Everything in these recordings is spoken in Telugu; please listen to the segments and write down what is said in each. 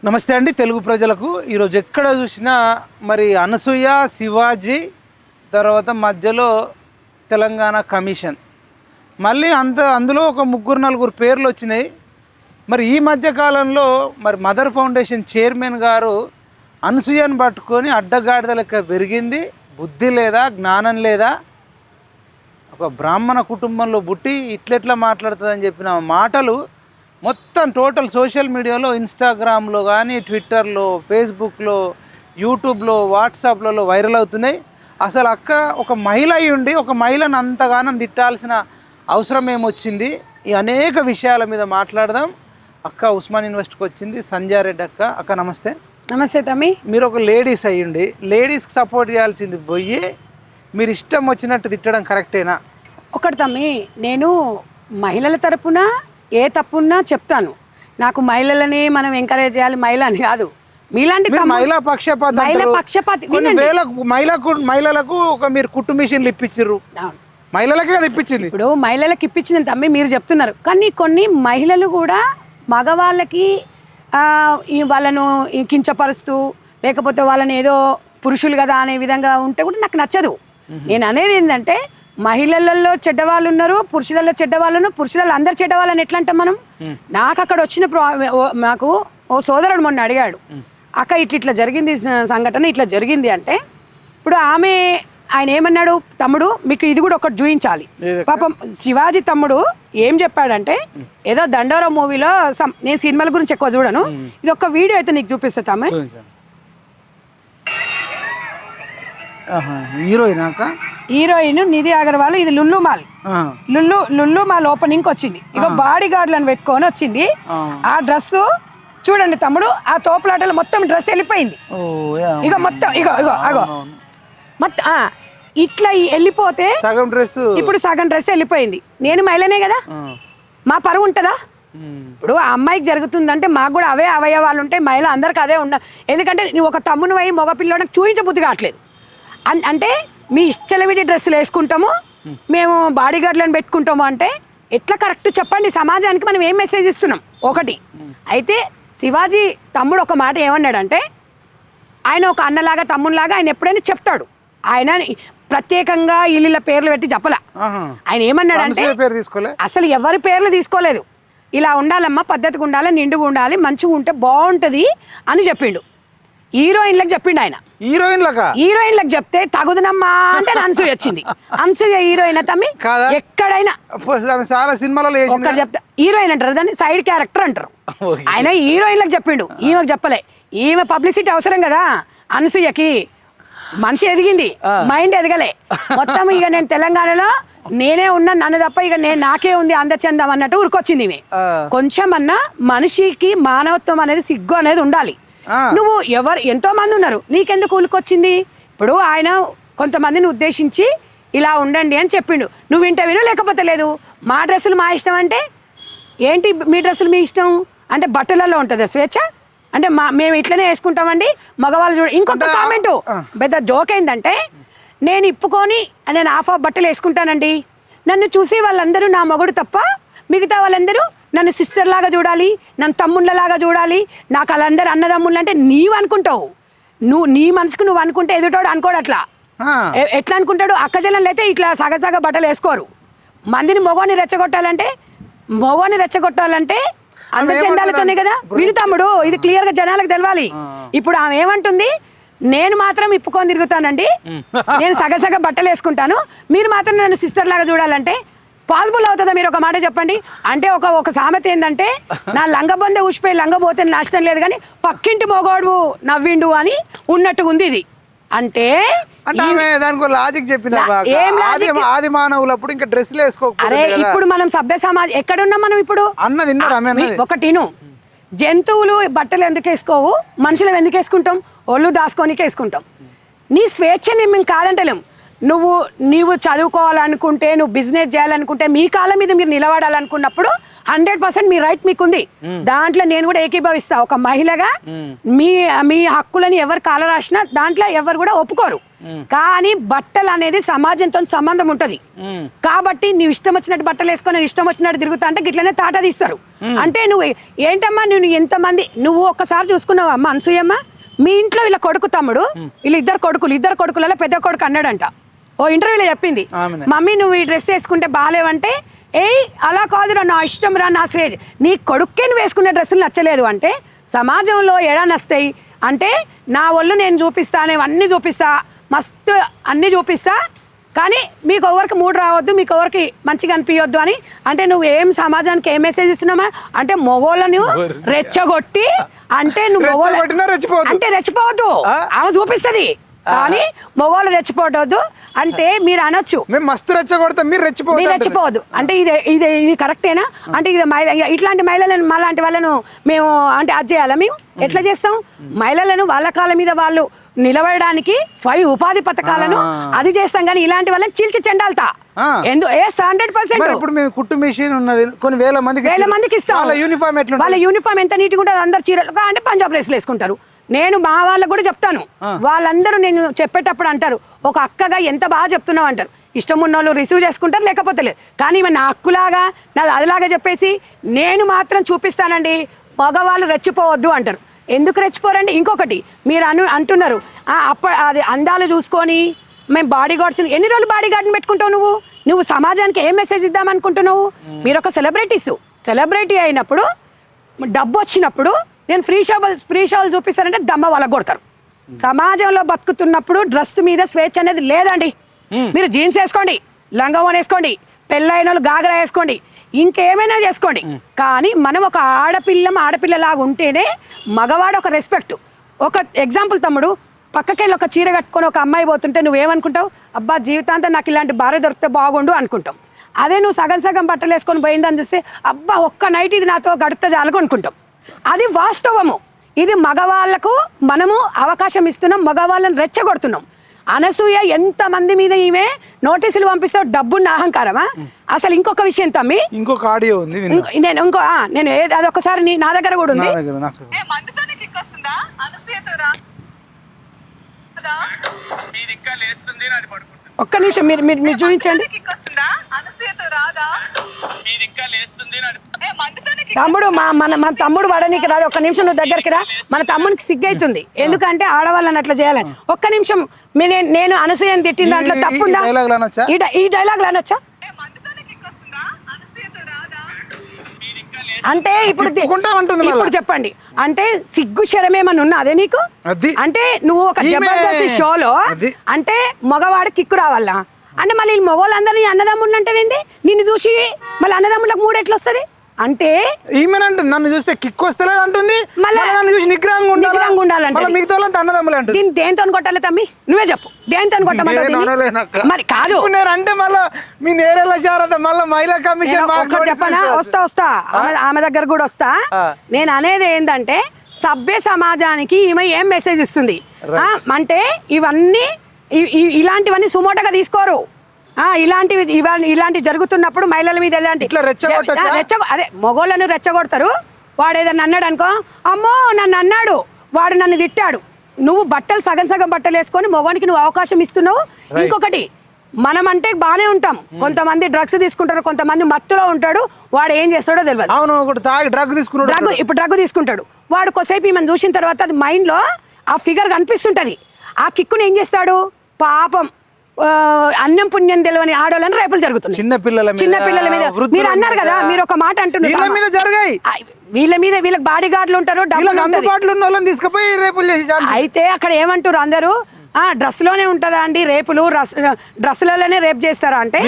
నమస్తే అండి తెలుగు ప్రజలకు. ఈరోజు ఎక్కడ చూసినా మరి అనసూయ, శివాజీ, తర్వాత మధ్యలో తెలంగాణ కమిషన్, మళ్ళీ అందులో ఒక 3-4 పేర్లు వచ్చినాయి. మరి ఈ మధ్య కాలంలో మరి మదర్ ఫౌండేషన్ చైర్మన్ గారు అనసూయను పట్టుకొని అడ్డగాడిద లెక్క పెరిగింది. బుద్ధి లేదా, జ్ఞానం లేదా, ఒక బ్రాహ్మణ కుటుంబంలో పుట్టి ఇట్లెట్లా మాట్లాడుతుందని చెప్పిన మాటలు మొత్తం టోటల్ సోషల్ మీడియాలో, ఇన్స్టాగ్రామ్లో కానీ, ట్విట్టర్లో, ఫేస్బుక్లో, యూట్యూబ్లో, వాట్సాప్లలో వైరల్ అవుతున్నాయి. అసలు అక్క ఒక మహిళ అయి ఉండి ఒక మహిళను అంతగానం తిట్టాల్సిన అవసరం ఏమొచ్చింది? ఈ అనేక విషయాల మీద మాట్లాడదాం. అక్క ఉస్మాన్ యూనివర్సిటీకి వచ్చింది, సంజారెడ్డి అక్క. అక్క నమస్తే. నమస్తే తమ్మి. మీరు ఒక లేడీస్ అయ్యుండి లేడీస్కి సపోర్ట్ చేయాల్సింది పోయి మీరు ఇష్టం వచ్చినట్టు తిట్టడం కరెక్టేనా? ఒకటి తమ్మి, నేను మహిళల తరపున ఏ తప్పున్నా చెప్తాను. నాకు మహిళలని మనం ఎంకరేజ్ చేయాలి, మహిళ అని కాదు. మీలాంటి మహిళా పక్షపాతి మహిళలకు ఒక మీరు కుట్టు మిషన్లు ఇప్పించారు, మహిళలకే కదా ఇప్పించింది. ఇప్పుడు మహిళలకు ఇప్పించింది తమ్మి మీరు చెప్తున్నారు, కానీ కొన్ని మహిళలు కూడా మగవాళ్ళకి వాళ్ళను కించపరుస్తూ లేకపోతే వాళ్ళని ఏదో పురుషులు కదా అనే విధంగా ఉంటే కూడా నాకు నచ్చదు. నేను అనేది ఏంటంటే మహిళలలో చెడ్డవాళ్ళు ఉన్నారు, పురుషులలో చెడ్డవాళ్ళు ఉన్నారు. పురుషులలో అందరు చెడ్డవాళ్ళని ఎట్లా అంటాం మనం? నాకు అక్కడ వచ్చిన నాకు ఓ సోదరుడు మొన్న అడిగాడు, అక్క ఇట్లా జరిగింది సంఘటన, ఇట్లా జరిగింది అంటే, ఇప్పుడు ఆయన ఏమన్నాడు, తమ్ముడు మీకు ఇది కూడా ఒకటి చూపించాలి. పాపం శివాజీ తమ్ముడు ఏం చెప్పాడంటే, ఏదో దండోరా మూవీలో నేను సినిమాల గురించి ఎక్కువ చూడను, ఇది ఒక వీడియో అయితే నీకు చూపిస్తా తమ్మి. హీరోయిన్ నిధి అగర్వాల్, ఇది లుల్లు మాల్ ఓపెనింగ్ వచ్చింది. ఇక బాడీ గార్డ్లను పెట్టుకొని వచ్చింది. ఆ డ్రెస్ చూడండి తమ్ముడు, ఆ తోపులాటలో మొత్తం డ్రెస్ వెళ్ళిపోయింది. ఇక మొత్తం మొత్తం ఇట్లా వెళ్ళిపోతే ఇప్పుడు సగం డ్రెస్ వెళ్ళిపోయింది. నేను మహిళనే కదా, మా పరువు ఉంటుందా? ఇప్పుడు ఆ అమ్మాయికి జరుగుతుందంటే మాకు కూడా అవే అవయవాలు ఉంటాయి. మహిళ అందరికి అదే ఉండ, ఎందుకంటే నువ్వు ఒక తమ్మును అయ్యి మగపిల్లడానికి చూపించబుద్ధి కావట్లేదు. అంటే మీ ఇష్టలవిడి డ్రెస్సులు వేసుకుంటాము, మేము బాడీ గార్డ్లను పెట్టుకుంటాము అంటే ఎట్లా కరెక్ట్ చెప్పండి? సమాజానికి మనం ఏం మెసేజ్ ఇస్తున్నాం? ఒకటి అయితే శివాజీ తమ్ముడు ఒక మాట ఏమన్నాడంటే, ఆయన ఒక అన్నలాగా తమ్మునిలాగా ఆయన ఎప్పుడైనా చెప్తాడు. ఆయన ప్రత్యేకంగా ఇల్లు పేర్లు పెట్టి చెప్పలా. ఆయన ఏమన్నాడంటే, అసలు ఎవరి పేర్లు తీసుకోలేదు. ఇలా ఉండాలమ్మా, పద్ధతిగా ఉండాలి, నిండుగా ఉండాలి, మంచిగా ఉంటే బాగుంటుంది అని చెప్పిండు. హీరోయిన్లకు చెప్పిండు ఆయన. హీరోయిన్లకు చెప్తే తగుదనమ్మా అంటే అనసూయ వచ్చింది. అనసూయ హీరోయిన్ తమ్మి ఎక్కడైనా చాలా సినిమాలలో చెప్తా హీరోయిన్ అంటారు, దాన్ని సైడ్ క్యారెక్టర్ అంటారు. ఆయన హీరోయిన్లకు చెప్పిండు, ఈమెకు చెప్పలే. ఈమె పబ్లిసిటీ అవసరం కదా అనసూయకి. మనిషి ఎదిగింది, మైండ్ ఎదగలే మొత్తం. ఇక నేను తెలంగాణలో నేనే ఉన్నా, నన్ను తప్ప ఇక నాకే ఉంది అందచందం అన్నట్టు ఉరికొచ్చింది ఈమె. కొంచెం అన్నా మనిషికి మానవత్వం అనేది, సిగ్గు అనేది ఉండాలి. నువ్వు ఎంతో మంది ఉన్నారు, నీకెందుకు ఊలికొచ్చింది? ఇప్పుడు ఆయన కొంతమందిని ఉద్దేశించి ఇలా ఉండండి అని చెప్పిండు, నువ్వు వింటే విను, లేకపోతే లేదు. మా డ్రెస్సులు మా ఇష్టం అంటే ఏంటి? మీ డ్రెస్సులు మీ ఇష్టం అంటే బట్టలలో ఉంటుంది స్వేచ్ఛ అంటే మేము ఇట్లనే వేసుకుంటామండి మగవాళ్ళు. చూడ ఇంకొక కామెంట్ పెద్ద జోక్ ఏంటంటే, నేను ఇప్పుకొని నేను హాఫ్ బట్టలు వేసుకుంటానండి, నన్ను చూసి వాళ్ళందరూ నా మొగుడు తప్ప మిగతా వాళ్ళందరూ నన్ను సిస్టర్ లాగా చూడాలి, నన్ను తమ్ముళ్ళలాగా చూడాలి, నాకు వాళ్ళందరూ అన్నదమ్ముళ్ళు అంటే నీవు అనుకుంటావు. నీ మనసుకు నువ్వు అనుకుంటే ఎదుటోడు అనుకోడు. అట్లా ఎట్లా అనుకుంటాడు? అక్కజల్లలు అయితే ఇట్లా సగసగ బట్టలు వేసుకోరు. మందిని మొగోని రెచ్చగొట్టాలంటే అందచందాలతోనే కదా. విను తమ్ముడు, ఇది క్లియర్ గా జనాలకు తెలవాలి. ఇప్పుడు ఆమె ఏమంటుంది, నేను మాత్రం ఇప్పుకొని తిరుగుతానండి, నేను సగసగ బట్టలు వేసుకుంటాను, మీరు మాత్రం నన్ను సిస్టర్ లాగా చూడాలంటే పాసిబుల్ అవుతుందా? మీరు ఒక మాట చెప్పండి. అంటే ఒక సామెత ఏంటంటే, నా లంగబొందే ఊసిపోయి లంగబోతే నష్టం లేదు కానీ పక్కింటి మొగోడు నవ్విండు అని ఉన్నట్టుగా ఉంది ఇది. అంటే అరే ఇప్పుడు మనం సభ్య సమాజం ఎక్కడున్నాం మనం? ఇప్పుడు ఒకటిను, జంతువులు బట్టలు ఎందుకు వేసుకోవు, మనుషులు ఎందుకు వేసుకుంటాం? ఒళ్ళు దాచుకోనికి వేసుకుంటాం. నీ స్వేచ్ఛని మేము కాదంటలేం. నీవు చదువుకోవాలనుకుంటే, నువ్వు బిజినెస్ చేయాలనుకుంటే, మీ కాళ్ళ మీద మీరు నిలబడాలనుకున్నప్పుడు 100% మీ రైట్ మీకుంది. దాంట్లో నేను కూడా ఏకీభవిస్తా. ఒక మహిళగా మీ మీ హక్కులని ఎవరు కాలరాసినా దాంట్లో ఎవరు కూడా ఒప్పుకోరు. కానీ బట్టలు అనేది సమాజంతో సంబంధం ఉంటది కాబట్టి నువ్వు ఇష్టం వచ్చినట్టు బట్టలు వేసుకొని ఇష్టం వచ్చినట్టు తిరుగుతా అంటే గిట్లనే తాట తీస్తారు. అంటే నువ్వు ఏంటమ్మా నువ్వు ఎంతమంది నువ్వు ఒక్కసారి చూసుకున్నావు అమ్మ అనసూయమ్మ, మీ ఇంట్లో వీళ్ళ కొడుకు తమ్ముడు వీళ్ళు ఇద్దరు కొడుకులలో పెద్ద కొడుకు అన్నాడంట. ఓ ఇంటర్వ్యూలో చెప్పింది, మమ్మీ నువ్వు ఈ డ్రెస్ వేసుకుంటే బాగాలేవంటే ఏయ్ అలా కాదురా నా ఇష్టం రా నా స్వేజ్, నీ కొడుక్కే నువ్వు వేసుకునే డ్రెస్సులు నచ్చలేదు అంటే సమాజంలో ఎడా నస్తాయి అంటే నా ఒళ్ళు నేను చూపిస్తాను అన్నీ చూపిస్తా మస్తు అన్నీ చూపిస్తా కానీ మీకు ఎవరికి మూడు రావద్దు మీకు ఎవరికి మంచిగా అనిపించొద్దు అని అంటే నువ్వు ఏం సమాజానికి ఏం మెసేజ్ ఇస్తున్నావా అంటే మొగోళ్ళని రెచ్చగొట్టి అంటే నువ్వు మొగోళ్ళు అంటే రెచ్చిపోవద్దు ఆమె చూపిస్తుంది కానీ మొగోళ్ళు రెచ్చిపోవద్దు అంటే మీరు అనొచ్చు మేము మస్తు రెచ్చగొడతాం మీరు రెచ్చిపోవద్దు అంటే ఇది కరెక్టేనా అంటే ఇది ఇట్లాంటి మహిళలను మాలాంటి వాళ్ళను మేము అంటే అది చేయాలా మేము ఎట్లా చేస్తాం మహిళలను వాళ్ళ కాళ్ళ మీద వాళ్ళు నిలబడడానికి స్వయం ఉపాధి పథకాలను అది చేస్తాం కానీ ఇలాంటి వాళ్ళని చీల్చి చెండాలతా 100%. ఇప్పుడు మేము కుట్టు మిషన్ ఉన్నది కొన్ని వేల మందికి ఇస్తాం. వాళ్ళ యూనిఫామ్ ఎంత నీట్గా ఉంటుంది అందరు చీరలు అంటే పంజాబ్ డ్రెస్లు వేసుకుంటారు. నేను మా వాళ్ళకు కూడా చెప్తాను వాళ్ళందరూ నేను చెప్పేటప్పుడు అంటారు ఒక అక్కగా ఎంత బాగా చెప్తున్నావు అంటారు. ఇష్టం ఉన్న వాళ్ళు రిసీవ్ చేసుకుంటారు లేకపోతే లేదు కానీ నా హక్కులాగా నాది అదిలాగా చెప్పేసి నేను మాత్రం చూపిస్తానండి మగవాళ్ళు రెచ్చిపోవద్దు అంటారు. ఎందుకు రెచ్చిపోరండి ఇంకొకటి మీరు అంటున్నారు అది అందాలు చూసుకొని మేము బాడీ గార్డ్స్ ఎన్ని రోజులు బాడీ గార్డ్ని పెట్టుకుంటావు నువ్వు సమాజానికి ఏం మెసేజ్ ఇద్దామనుకుంటున్నావు మీరు ఒక సెలబ్రిటీ అయినప్పుడు డబ్బు వచ్చినప్పుడు నేను ఫ్రీ షోలు చూపిస్తానంటే దమ్మ వాళ్ళకు కొడతారు. సమాజంలో బతుకుతున్నప్పుడు డ్రెస్ మీద స్వేచ్ఛ అనేది లేదండి. మీరు జీన్స్ వేసుకోండి లంగవోన్ వేసుకోండి పెళ్ళైన వాళ్ళు గాగరా వేసుకోండి ఇంకేమైనా చేసుకోండి కానీ మనం ఒక ఆడపిల్లలాగా ఉంటేనే మగవాడు ఒక రెస్పెక్ట్. ఒక ఎగ్జాంపుల్ తమ్ముడు పక్కకెళ్ళి ఒక చీర కట్టుకొని ఒక అమ్మాయి పోతుంటే నువ్వేమనుకుంటావు అబ్బా జీవితాంతం నాకు ఇలాంటి భార్య దొరికితే బాగుండు అనుకుంటాం. అదే నువ్వు సగం బట్టలు వేసుకొని పోయిందని చూస్తే అబ్బా ఒక్క నైట్ ఇది నాతో గడితే చాలు అనుకుంటాం. అది వాస్తవము. ఇది మగవాళ్లకు మనము అవకాశం ఇస్తున్నాం మగవాళ్ళని రెచ్చగొడుతున్నాం. అనసూయ ఎంతమంది మీద ఈమె నోటీసులు పంపిస్తావు డబ్బున్న అహంకారమా అసలు. ఇంకొక విషయం తమ్మి ఇంకొక ఆడియో ఉంది నేను అదొకసారి నా దగ్గర కూడా ఉంది. ఒక్క నిమిషం మీరు చూపించండి తమ్ముడు మన తమ్ముడు వాడనీకి రాదు. ఒక్క నిమిషం నువ్వు దగ్గరికి రా. మన తమ్మునికి సిగ్గైతుంది ఎందుకంటే ఆడవాళ్ళని అట్లా చేయాలని. ఒక్క నిమిషం నేను అనసూయని తిట్టిన దాంట్లో తప్పుందా ఈ డైలాగ్ అనొచ్చా అంటే ఇప్పుడు చెప్పండి అంటే సిగ్గు శరమేమని ఉన్నా అదే నీకు అంటే నువ్వు ఒక జబర్దస్త్ షోలో అంటే మగవాడు కిక్కు రావాలా అంటే మళ్ళీ మగవాళ్ళందరినీ అన్నదమ్ముళ్ళు అంటే ఏంది నిన్ను చూసి మళ్ళీ అన్నదమ్ములకు మూడు ఎట్లా వస్తుంది అంటే ఈమెనంటుంది నన్ను చూస్తే కిక్ వస్తలేదు అంటుంది నన్ను చూసి నిగ్రహంగా ఉండాలంటే మిగతా అన్నదమ్ములు అంటే దీన్ని దేంతో కొట్టాలి తమ్మి నువ్వే చెప్పు దేంతో కొట్టమంటే మరి కాదు అంటే మళ్ళీ మీ నేరేళ్ళ జాగ్రత్త మళ్ళీ మహిళా కమిషన్ చెప్పనా వస్తా ఆమె దగ్గర కూడా వస్తా. నేను అనేది ఏంటంటే సభ్య సమాజానికి ఈమె ఏం మెసేజ్ ఇస్తుంది అంటే ఇలాంటివన్నీ సుమోటగా తీసుకోరు. ఇలాంటి జరుగుతున్నప్పుడు మహిళల మీద అదే మగోళ్ళను రెచ్చగొడతారు. వాడు ఏదన్నా అన్నాడు అనుకో అమ్మో నన్ను అన్నాడు వాడు నన్ను తిట్టాడు నువ్వు బట్టలు సగం బట్టలు వేసుకొని మగవానికి నువ్వు అవకాశం ఇస్తున్నావు. ఇంకొకటి మనం అంటే బాగానే ఉంటాం కొంతమంది డ్రగ్స్ తీసుకుంటారు కొంతమంది మత్తులో ఉంటాడు వాడు ఏం చేస్తాడో తెలియదు. ఇప్పుడు డ్రగ్ తీసుకుంటాడు వాడు కొద్దిసేపు ఈమెను చూసిన తర్వాత అది మైండ్లో ఆ ఫిగర్ కనిపిస్తుంటది. ఆ కిక్కుని ఏం చేస్తాడు పాపం అన్నం పుణ్యం తెలియని ఆడవాళ్ళని రేపులు జరుగుతుంది చిన్న పిల్లల మీద. మీరు అన్నారు కదా మీరు ఒక మాట అంటున్నారు వీళ్ళకి బాడీ గార్డులు ఉంటారు అయితే అక్కడ ఏమంటారు అందరూ డ్రెస్ లోనే ఉంటుందా అండి రేపులు డ్రెస్సులలోనే రేపు చేస్తారా అంటే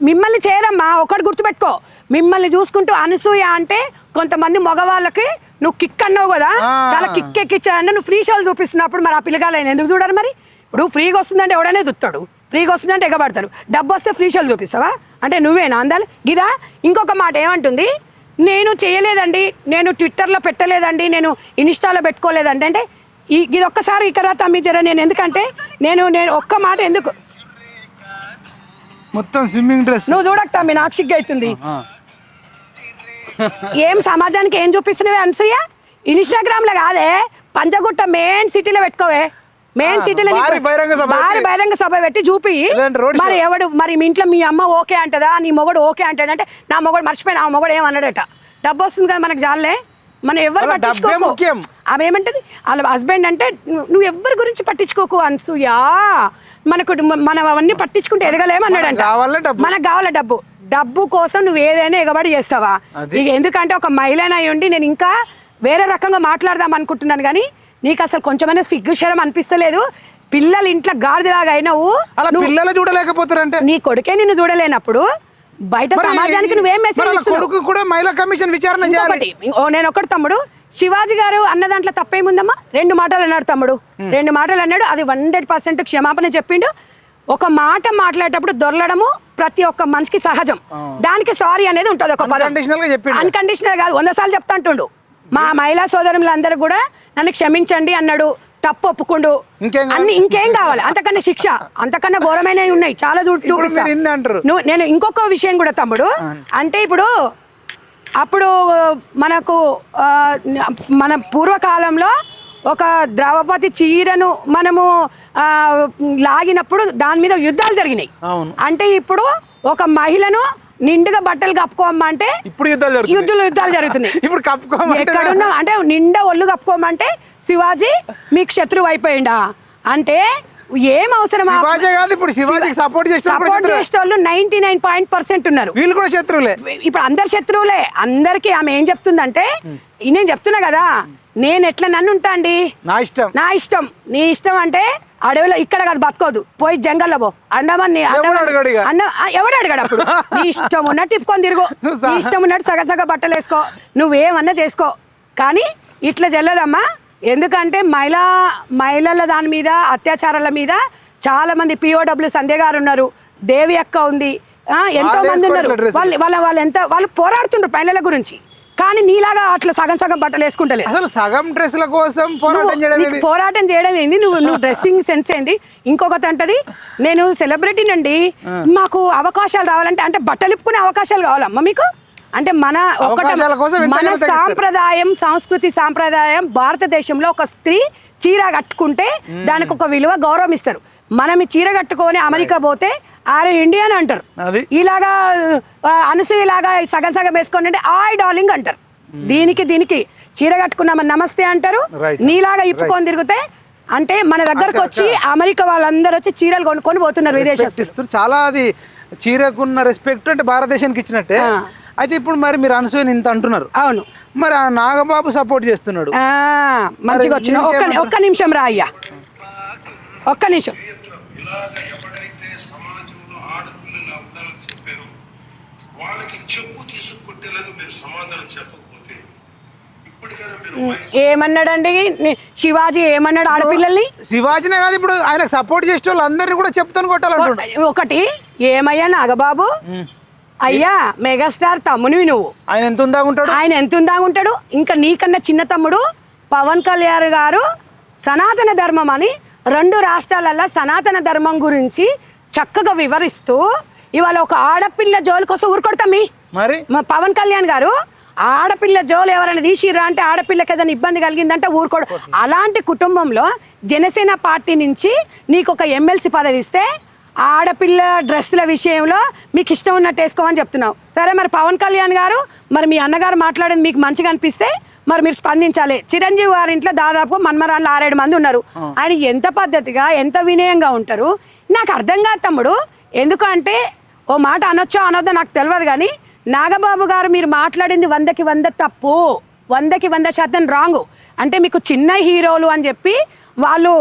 మిమ్మల్ని చేయరమ్మా. ఒకటి గుర్తుపెట్టుకో మిమ్మల్ని చూసుకుంటూ అనసూయ అంటే కొంతమంది మగవాళ్ళకి నువ్వు కిక్ అన్నావు కదా చాలా కిక్ ఎక్కిచ్చాయన్న నువ్వు ఫ్రీ షోలు చూపిస్తున్నప్పుడు మరి ఆ పిల్లగాళ్ళు ఎందుకు చూడరు మరి. ఇప్పుడు ఫ్రీగా వస్తుందంటే ఎవడనే దుత్తాడు ఫ్రీగా వస్తుందంటే ఎగబడతారు. డబ్బు వస్తే ఫ్రీ షోలు చూపిస్తావా అంటే నువ్వేనా అందాలి గిదా. ఇంకొక మాట ఏమంటుంది నేను చేయలేదండి నేను ట్విట్టర్లో పెట్టలేదండి నేను ఇన్స్టాలో పెట్టుకోలేదండి అంటే ఇది ఒక్కసారి ఇక్కడ తమ్మి జర నేను ఎందుకంటే నేను ఒక్క మాట ఎందుకు మొత్తం స్విమ్మింగ్ డ్రెస్ నువ్వు చూడక తమ్మి నాకు సిగ్గు అవుతుంది ఏం సమాజానికి ఏం చూపిస్తున్నావే అనసూయ? ఇన్స్టాగ్రామ్ లో కాదే, పంచగుట్ట మెయిన్ సిటీలో పెట్టుకోవే. మెయిన్ సిటీలో భారీ బహిరంగ సభ పెట్టి చూపి. మరి ఎవడు మరి మీ ఇంట్లో మీ అమ్మ ఓకే అంటదా, నీ మొగడు ఓకే అంటాడంటే నా మొగడు మర్చిపోయిన ఆ మొగడు ఏమన్నాడట. డబ్బు వస్తుంది కదా మనకు జాలే, మనం ఎవరు పట్టించుకోకు. ఆమె ఏమంటది వాళ్ళ హస్బెండ్ అంటే నువ్వు ఎవరి గురించి పట్టించుకోకు అనసూయ, మనకు మనం అవన్నీ పట్టించుకుంటే ఎదగలేమన్నాడంట. మనకు కావాల డబ్బు, డబ్బు కోసం నువ్వు ఏదైనా ఎగబడి చేస్తావా? ఇక ఎందుకంటే ఒక మహిళనై ఉండి నేను ఇంకా వేరే రకంగా మాట్లాడదాం అనుకుంటున్నాను, కానీ నీకు అసలు కొంచెమైనా సిగ్గుశరం అనిపిస్తలేదు? పిల్లలు ఇంట్లో గాడిదలాగా అయినావు, పిల్లలు చూడలేకపోతారంటే నీ కొడుకే నిన్ను చూడలేనప్పుడు బయట సమాజానికి నువ్వేం మెసేజ్ నేను ఒకటి తమ్ముడు, శివాజీ గారు అన్న దాంట్లో తప్పేముందమ్మా? 2 మాటలు అన్నాడు తమ్ముడు, 2 మాటలు అన్నాడు. అది 100% క్షమాపణ చెప్పిండు. ఒక మాట మాట్లాడేటప్పుడు దొరలడము ప్రతి ఒక్క మనిషికి సహజం, దానికి సారీ అనేది ఉంటుంది. ఒక అన్కండిషనల్ కాదు, 100 సార్లు చెప్తా అంటుండు. మా మహిళా సోదరులందరూ కూడా నన్ను క్షమించండి అన్నాడు, తప్పు ఒప్పుకుండు. అన్ని ఇంకేం కావాలి? అంతకన్నా శిక్ష, అంతకన్నా ఘోరమైనవి ఉన్నాయి చాలా. నేను ఇంకొక విషయం కూడా తమ్ముడు, అంటే ఇప్పుడు అప్పుడు మనకు మన పూర్వకాలంలో ఒక ద్రౌపది చీరను మనము లాగినప్పుడు దాని మీద యుద్ధాలు జరిగినాయి. అంటే ఇప్పుడు ఒక మహిళను నిండుగా బట్టలు కప్పుకోమంటే ఇప్పుడు యుద్ధాలు జరుగుతున్నాయి. ఎక్కడున్నా అంటే నిండా ఒళ్ళు కప్పుకోమంటే శివాజీ మీకు శత్రువు అయిపోయిందా అంటే ఏం అవసరం? సపోర్ట్ చేసేవాళ్ళు 99% ఉన్నారు, వీళ్ళు కూడా శత్రువులే. ఇప్పుడు అందరు శత్రువులే అందరికి. ఆమె ఏం చెప్తుందంటే, నేను చెప్తున్నా కదా, నేను ఎట్లా నన్ను ఉంటా అండి, నా ఇష్టం. నీ ఇష్టం అంటే అడవిలో ఇక్కడ కాదు బతకోదు, పోయి జంగల్లో పో. అండమని ఎవడు అడిగాడు? అప్పుడు నీ ఇష్టం ఉన్నట్టు తిప్పుకొని తిరుగు, నీ ఇష్టం ఉన్నట్టు సగ బట్టలు వేసుకో, నువ్వేమన్నా చేసుకో, కానీ ఇట్లా చెల్లదమ్మా. ఎందుకంటే మహిళల దాని మీద అత్యాచారాల మీద చాలా మంది POW సంధ్య గారు ఉన్నారు, దేవి అక్క ఉంది, ఎంతో మంది ఉన్నారు. వాళ్ళు పోరాడుతున్నారు మహిళల గురించి, కానీ నీలాగా అట్లా సగం బట్టలు వేసుకుంటలేదు. అసలు సగం డ్రెస్ల కోసం పోరాటం చేయడం ఏంది? నువ్వు డ్రెస్సింగ్ సెన్స్ ఏంది? ఇంకొకటి అంటది, నేను సెలబ్రిటీ నండి, మాకు అవకాశాలు రావాలంటే అంటే బట్టలు ఇప్పుకునే అవకాశాలు కావాలమ్మా మీకు అంటే మన సాంప్రదాయం, సంస్కృతి సాంప్రదాయం. భారతదేశంలో ఒక స్త్రీ చీర కట్టుకుంటే దానికి ఒక విలువ, గౌరవం ఇస్తారు. మనం ఈ చీర కట్టుకొని అమెరికా పోతే ఆరు ఇండియన్ అంటారు, ఇలాగా అనసూయలాగా సగం వేసుకొని అంటే ఆయ్ డార్లింగ్ అంటారు. దీనికి చీర కట్టుకున్నామని నమస్తే అంటారు. నీలాగా ఇప్పుకొని తిరిగితే అంటే మన దగ్గరకు వచ్చి అమెరికా వాళ్ళందరూ వచ్చి చీరలు కొనుక్కొని పోతున్నారు విదేశస్తులు. చాలా అది చీరకున్న రెస్పెక్ట్ అంటే భారతదేశానికి ఇచ్చినట్టే. అయితే ఇప్పుడు మరి మీరు అనసూయని ఇంత అంటున్నారు, అవును, మరి ఆ నాగబాబు సపోర్ట్ చేస్తున్నాడు. మంచిగా వచ్చిన ఒక్క నిమిషం రా అయ్యా, ఒక్క నిమిషం. ఏమన్నాడండి శివాజీ? ఏమన్నాడు ఆడపిల్లల్ని? శివాజీనే కాదు, ఇప్పుడు ఆయన సపోర్ట్ చేసే వాళ్ళు అందరినీ కూడా చెప్తాను కొట్టాలంటాడు. ఒకటి ఏమయ్యా నాగబాబు, అయ్యా మెగాస్టార్ తమ్మునివి నువ్వు, ఆయన ఎంత ఉందాగుంటాడు. ఇంకా నీకన్నా చిన్న తమ్ముడు పవన్ కళ్యాణ్ గారు సనాతన ధర్మం అని 2 రాష్ట్రాలలో సనాతన ధర్మం గురించి చక్కగా వివరిస్తూ ఇవాళ ఒక ఆడపిల్ల జోలు కోసం ఊరుకొడతామి. మరి పవన్ కళ్యాణ్ గారు ఆడపిల్ల జోలు ఎవరైనా తీసిర్రా అంటే ఆడపిల్లకి ఏదైనా ఇబ్బంది కలిగిందంటే ఊరుకోడు. అలాంటి కుటుంబంలో జనసేన పార్టీ నుంచి నీకు ఒక ఎమ్మెల్సీ పదవి ఇస్తే ఆడపిల్ల డ్రెస్సుల విషయంలో మీకు ఇష్టం ఉన్నట్టు వేసుకోమని చెప్తున్నావు. సరే, మరి పవన్ కళ్యాణ్ గారు మరి మీ అన్నగారు మాట్లాడేది మీకు మంచిగా అనిపిస్తే మరి మీరు స్పందించాలి. చిరంజీవి గారి ఇంట్లో దాదాపు మన్మరాళ్ళు 6-7 మంది ఉన్నారు. ఆయన ఎంత పద్ధతిగా ఎంత వినయంగా ఉంటారు నాకు అర్థం కాదు తమ్ముడు. ఎందుకంటే ఓ మాట అనొచ్చో అనొద్దో నాకు తెలియదు, కానీ నాగబాబు గారు మీరు మాట్లాడింది 100కి 100 తప్పు, 100కి 100% రాంగ్. అంటే మీకు చిన్న హీరోలు అని చెప్పి వాళ్ళు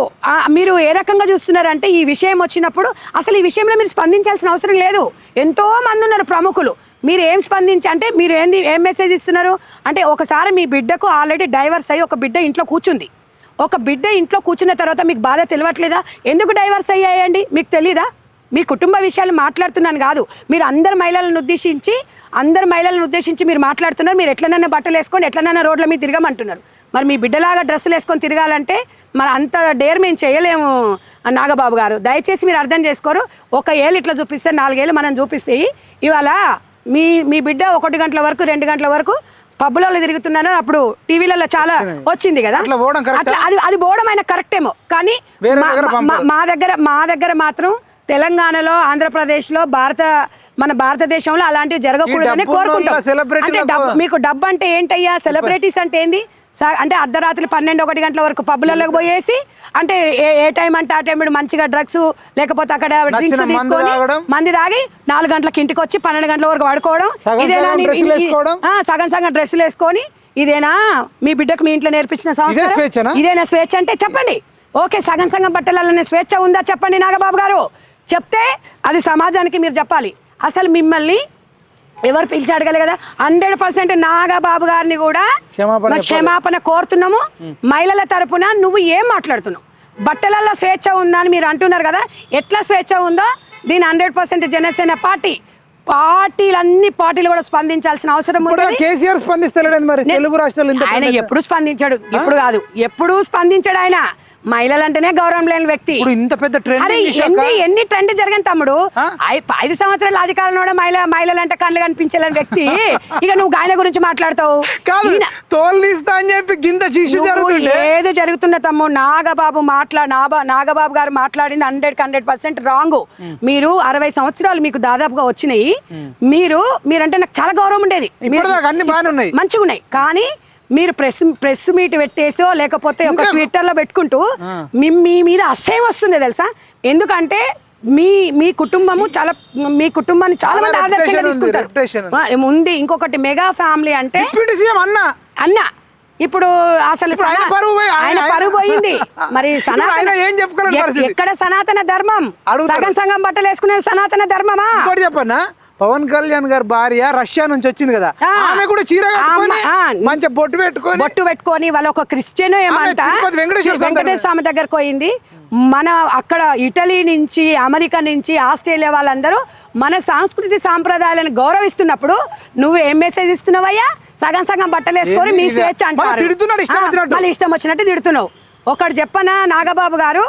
మీరు ఏ రకంగా చూస్తున్నారంటే ఈ విషయం వచ్చినప్పుడు అసలు ఈ విషయంలో మీరు స్పందించాల్సిన అవసరం లేదు. ఎంతో మంది ఉన్నారు ప్రముఖులు, మీరు ఏం స్పందించి అంటే మీరు ఏం మెసేజ్ ఇస్తున్నారు అంటే ఒకసారి మీ బిడ్డకు ఆల్రెడీ డైవర్స్ అయ్యి ఒక బిడ్డ ఇంట్లో కూర్చుంది. ఒక బిడ్డ ఇంట్లో కూర్చున్న తర్వాత మీకు బాధ తెలియట్లేదా? ఎందుకు డైవర్స్ అయ్యాయండి మీకు తెలీదా? మీ కుటుంబ విషయాలు మాట్లాడుతున్నాను కాదు, మీరు అందరు మహిళలను ఉద్దేశించి మీరు మాట్లాడుతున్నారు. మీరు ఎట్లనైనా బట్టలు వేసుకొని ఎట్లనైనా రోడ్ల మీద తిరగమంటున్నారు. మరి మీ బిడ్డలాగా డ్రెస్సులు వేసుకొని తిరగాలంటే మరి అంత డేర్ మేము చేయలేము నాగబాబు గారు. దయచేసి మీరు అర్థం చేసుకోరు. 1 ఏళ్ళు ఇట్లా చూపిస్తే 4 ఏళ్ళు మనం చూపిస్తే ఇవాళ మీ బిడ్డ 1 గంటల వరకు 2 గంటల వరకు పబ్బులలో తిరుగుతున్నాను అప్పుడు టీవీలలో చాలా వచ్చింది కదా, అట్లా అది పోవడం అయినా కరెక్టేమో. కానీ మా దగ్గర మాత్రం తెలంగాణలో, ఆంధ్రప్రదేశ్లో, మన భారతదేశంలో అలాంటివి జరగకూడదని కోరుకుంటాం. అంటే మీకు డబ్బు అంటే ఏంటయ్యా, సెలబ్రిటీస్ అంటే ఏంది అంటే అర్ధరాత్రి 12-1 గంటల వరకు పబ్బులలోకి పోయేసి అంటే ఏ టైం అంటే ఆ టైం మంచిగా డ్రగ్స్ లేకపోతే అక్కడ డ్రింక్స్ తీసుకొని మంది తాగి 4 గంటలకు ఇంటికి వచ్చి 12 గంటల వరకు పడుకోవడం, ఇదేనా సగం డ్రెస్సులు వేసుకొని ఇదేనా మీ బిడ్డకు మీ ఇంట్లో నేర్పించిన సంస్కారం? ఇదేనా స్వేచ్ఛ అంటే చెప్పండి. ఓకే, సగం బట్టలనే స్వేచ్ఛ ఉందా చెప్పండి నాగబాబు గారు. చెప్తే అది సమాజానికి మీరు చెప్పాలి. అసలు మిమ్మల్ని ఎవరు పిలిచి అడగలే కదా. 100% నాగబాబు గారిని కూడా క్షమాపణ కోరుతున్నాము. మహిళల తరపున నువ్వు ఏం మాట్లాడుతున్నావు? బట్టలలో స్వేచ్ఛ ఉందా అని మీరు అంటున్నారు కదా, ఎట్లా స్వేచ్ఛ ఉందో దీని 100% జనసేన పార్టీలు కూడా స్పందించాల్సిన అవసరం ఉంది. కేసీఆర్ స్పందిస్తలేడు మరి తెలుగు రాష్ట్రాలు. ఆయన ఎప్పుడు స్పందించాడు? ఇప్పుడు కాదు, ఎప్పుడు స్పందించాడు ఆయన. మహిళలంటేనే గౌరవం లేని వ్యక్తి. ఇంత పెద్ద ఎన్ని ట్రెండ్ జరిగిన తమ్ముడు 5 సంవత్సరాల అధికారంలో మహిళలంటే కళ్ళు కనిపించలేని వ్యక్తి. ఇక నువ్వు ఆయన గురించి మాట్లాడతావు? ఏదో జరుగుతున్న తమ్ముడు నాగబాబు గారు మాట్లాడింది 100% రాంగ్. మీరు 60 సంవత్సరాలు మీకు దాదాపుగా వచ్చినాయి. మీరంటే నాకు చాలా గౌరవం ఉండేది, మంచిగా ఉన్నాయి. కానీ మీరు ప్రెస్ మీట్ పెట్టేసో లేకపోతే ఒక ట్విట్టర్లో పెట్టుకుంటూ మీ మీద అసహ్యం వస్తుంది తెలుసా. ఎందుకంటే మీ కుటుంబము మీ కుటుంబాన్ని చాలా మంది ఆదర్శంగా తీసుకుంటారు. ఉంది ఇంకొకటి మెగా ఫ్యామిలీ అంటే అన్న ఇప్పుడు అసలు ఆయన పరువు పోయింది. మరి ఎక్కడ సనాతన ధర్మం? సగం బట్టలు వేసుకునే సనాతన ధర్మమా? చెప్పన్నా, పవన్ కళ్యాణ్ గారి భార్య రష్యా నుంచి వచ్చింది కదా, ఆమె కూడా చీర మంచి బొట్టు పెట్టుకొని వాళ్ళ ఒక క్రిస్టియన్ ఏమంట వెంకటేశ్వర స్వామి దగ్గరకు పోయింది. మన అక్కడ ఇటలీ నుంచి, అమెరికా నుంచి, ఆస్ట్రేలియా వాళ్ళందరూ మన సంస్కృతి సాంప్రదాయాలను గౌరవిస్తున్నప్పుడు నువ్వు ఏం మెసేజ్ ఇస్తున్నావయ్యా? సగం బట్టలు వేసుకొని మీ స్వేచ్ఛ అంటారు, మళ్ళీ ఇష్టం వచ్చినట్టు తిడుతున్నావు. ఒకటి చెప్పనా నాగబాబు గారు,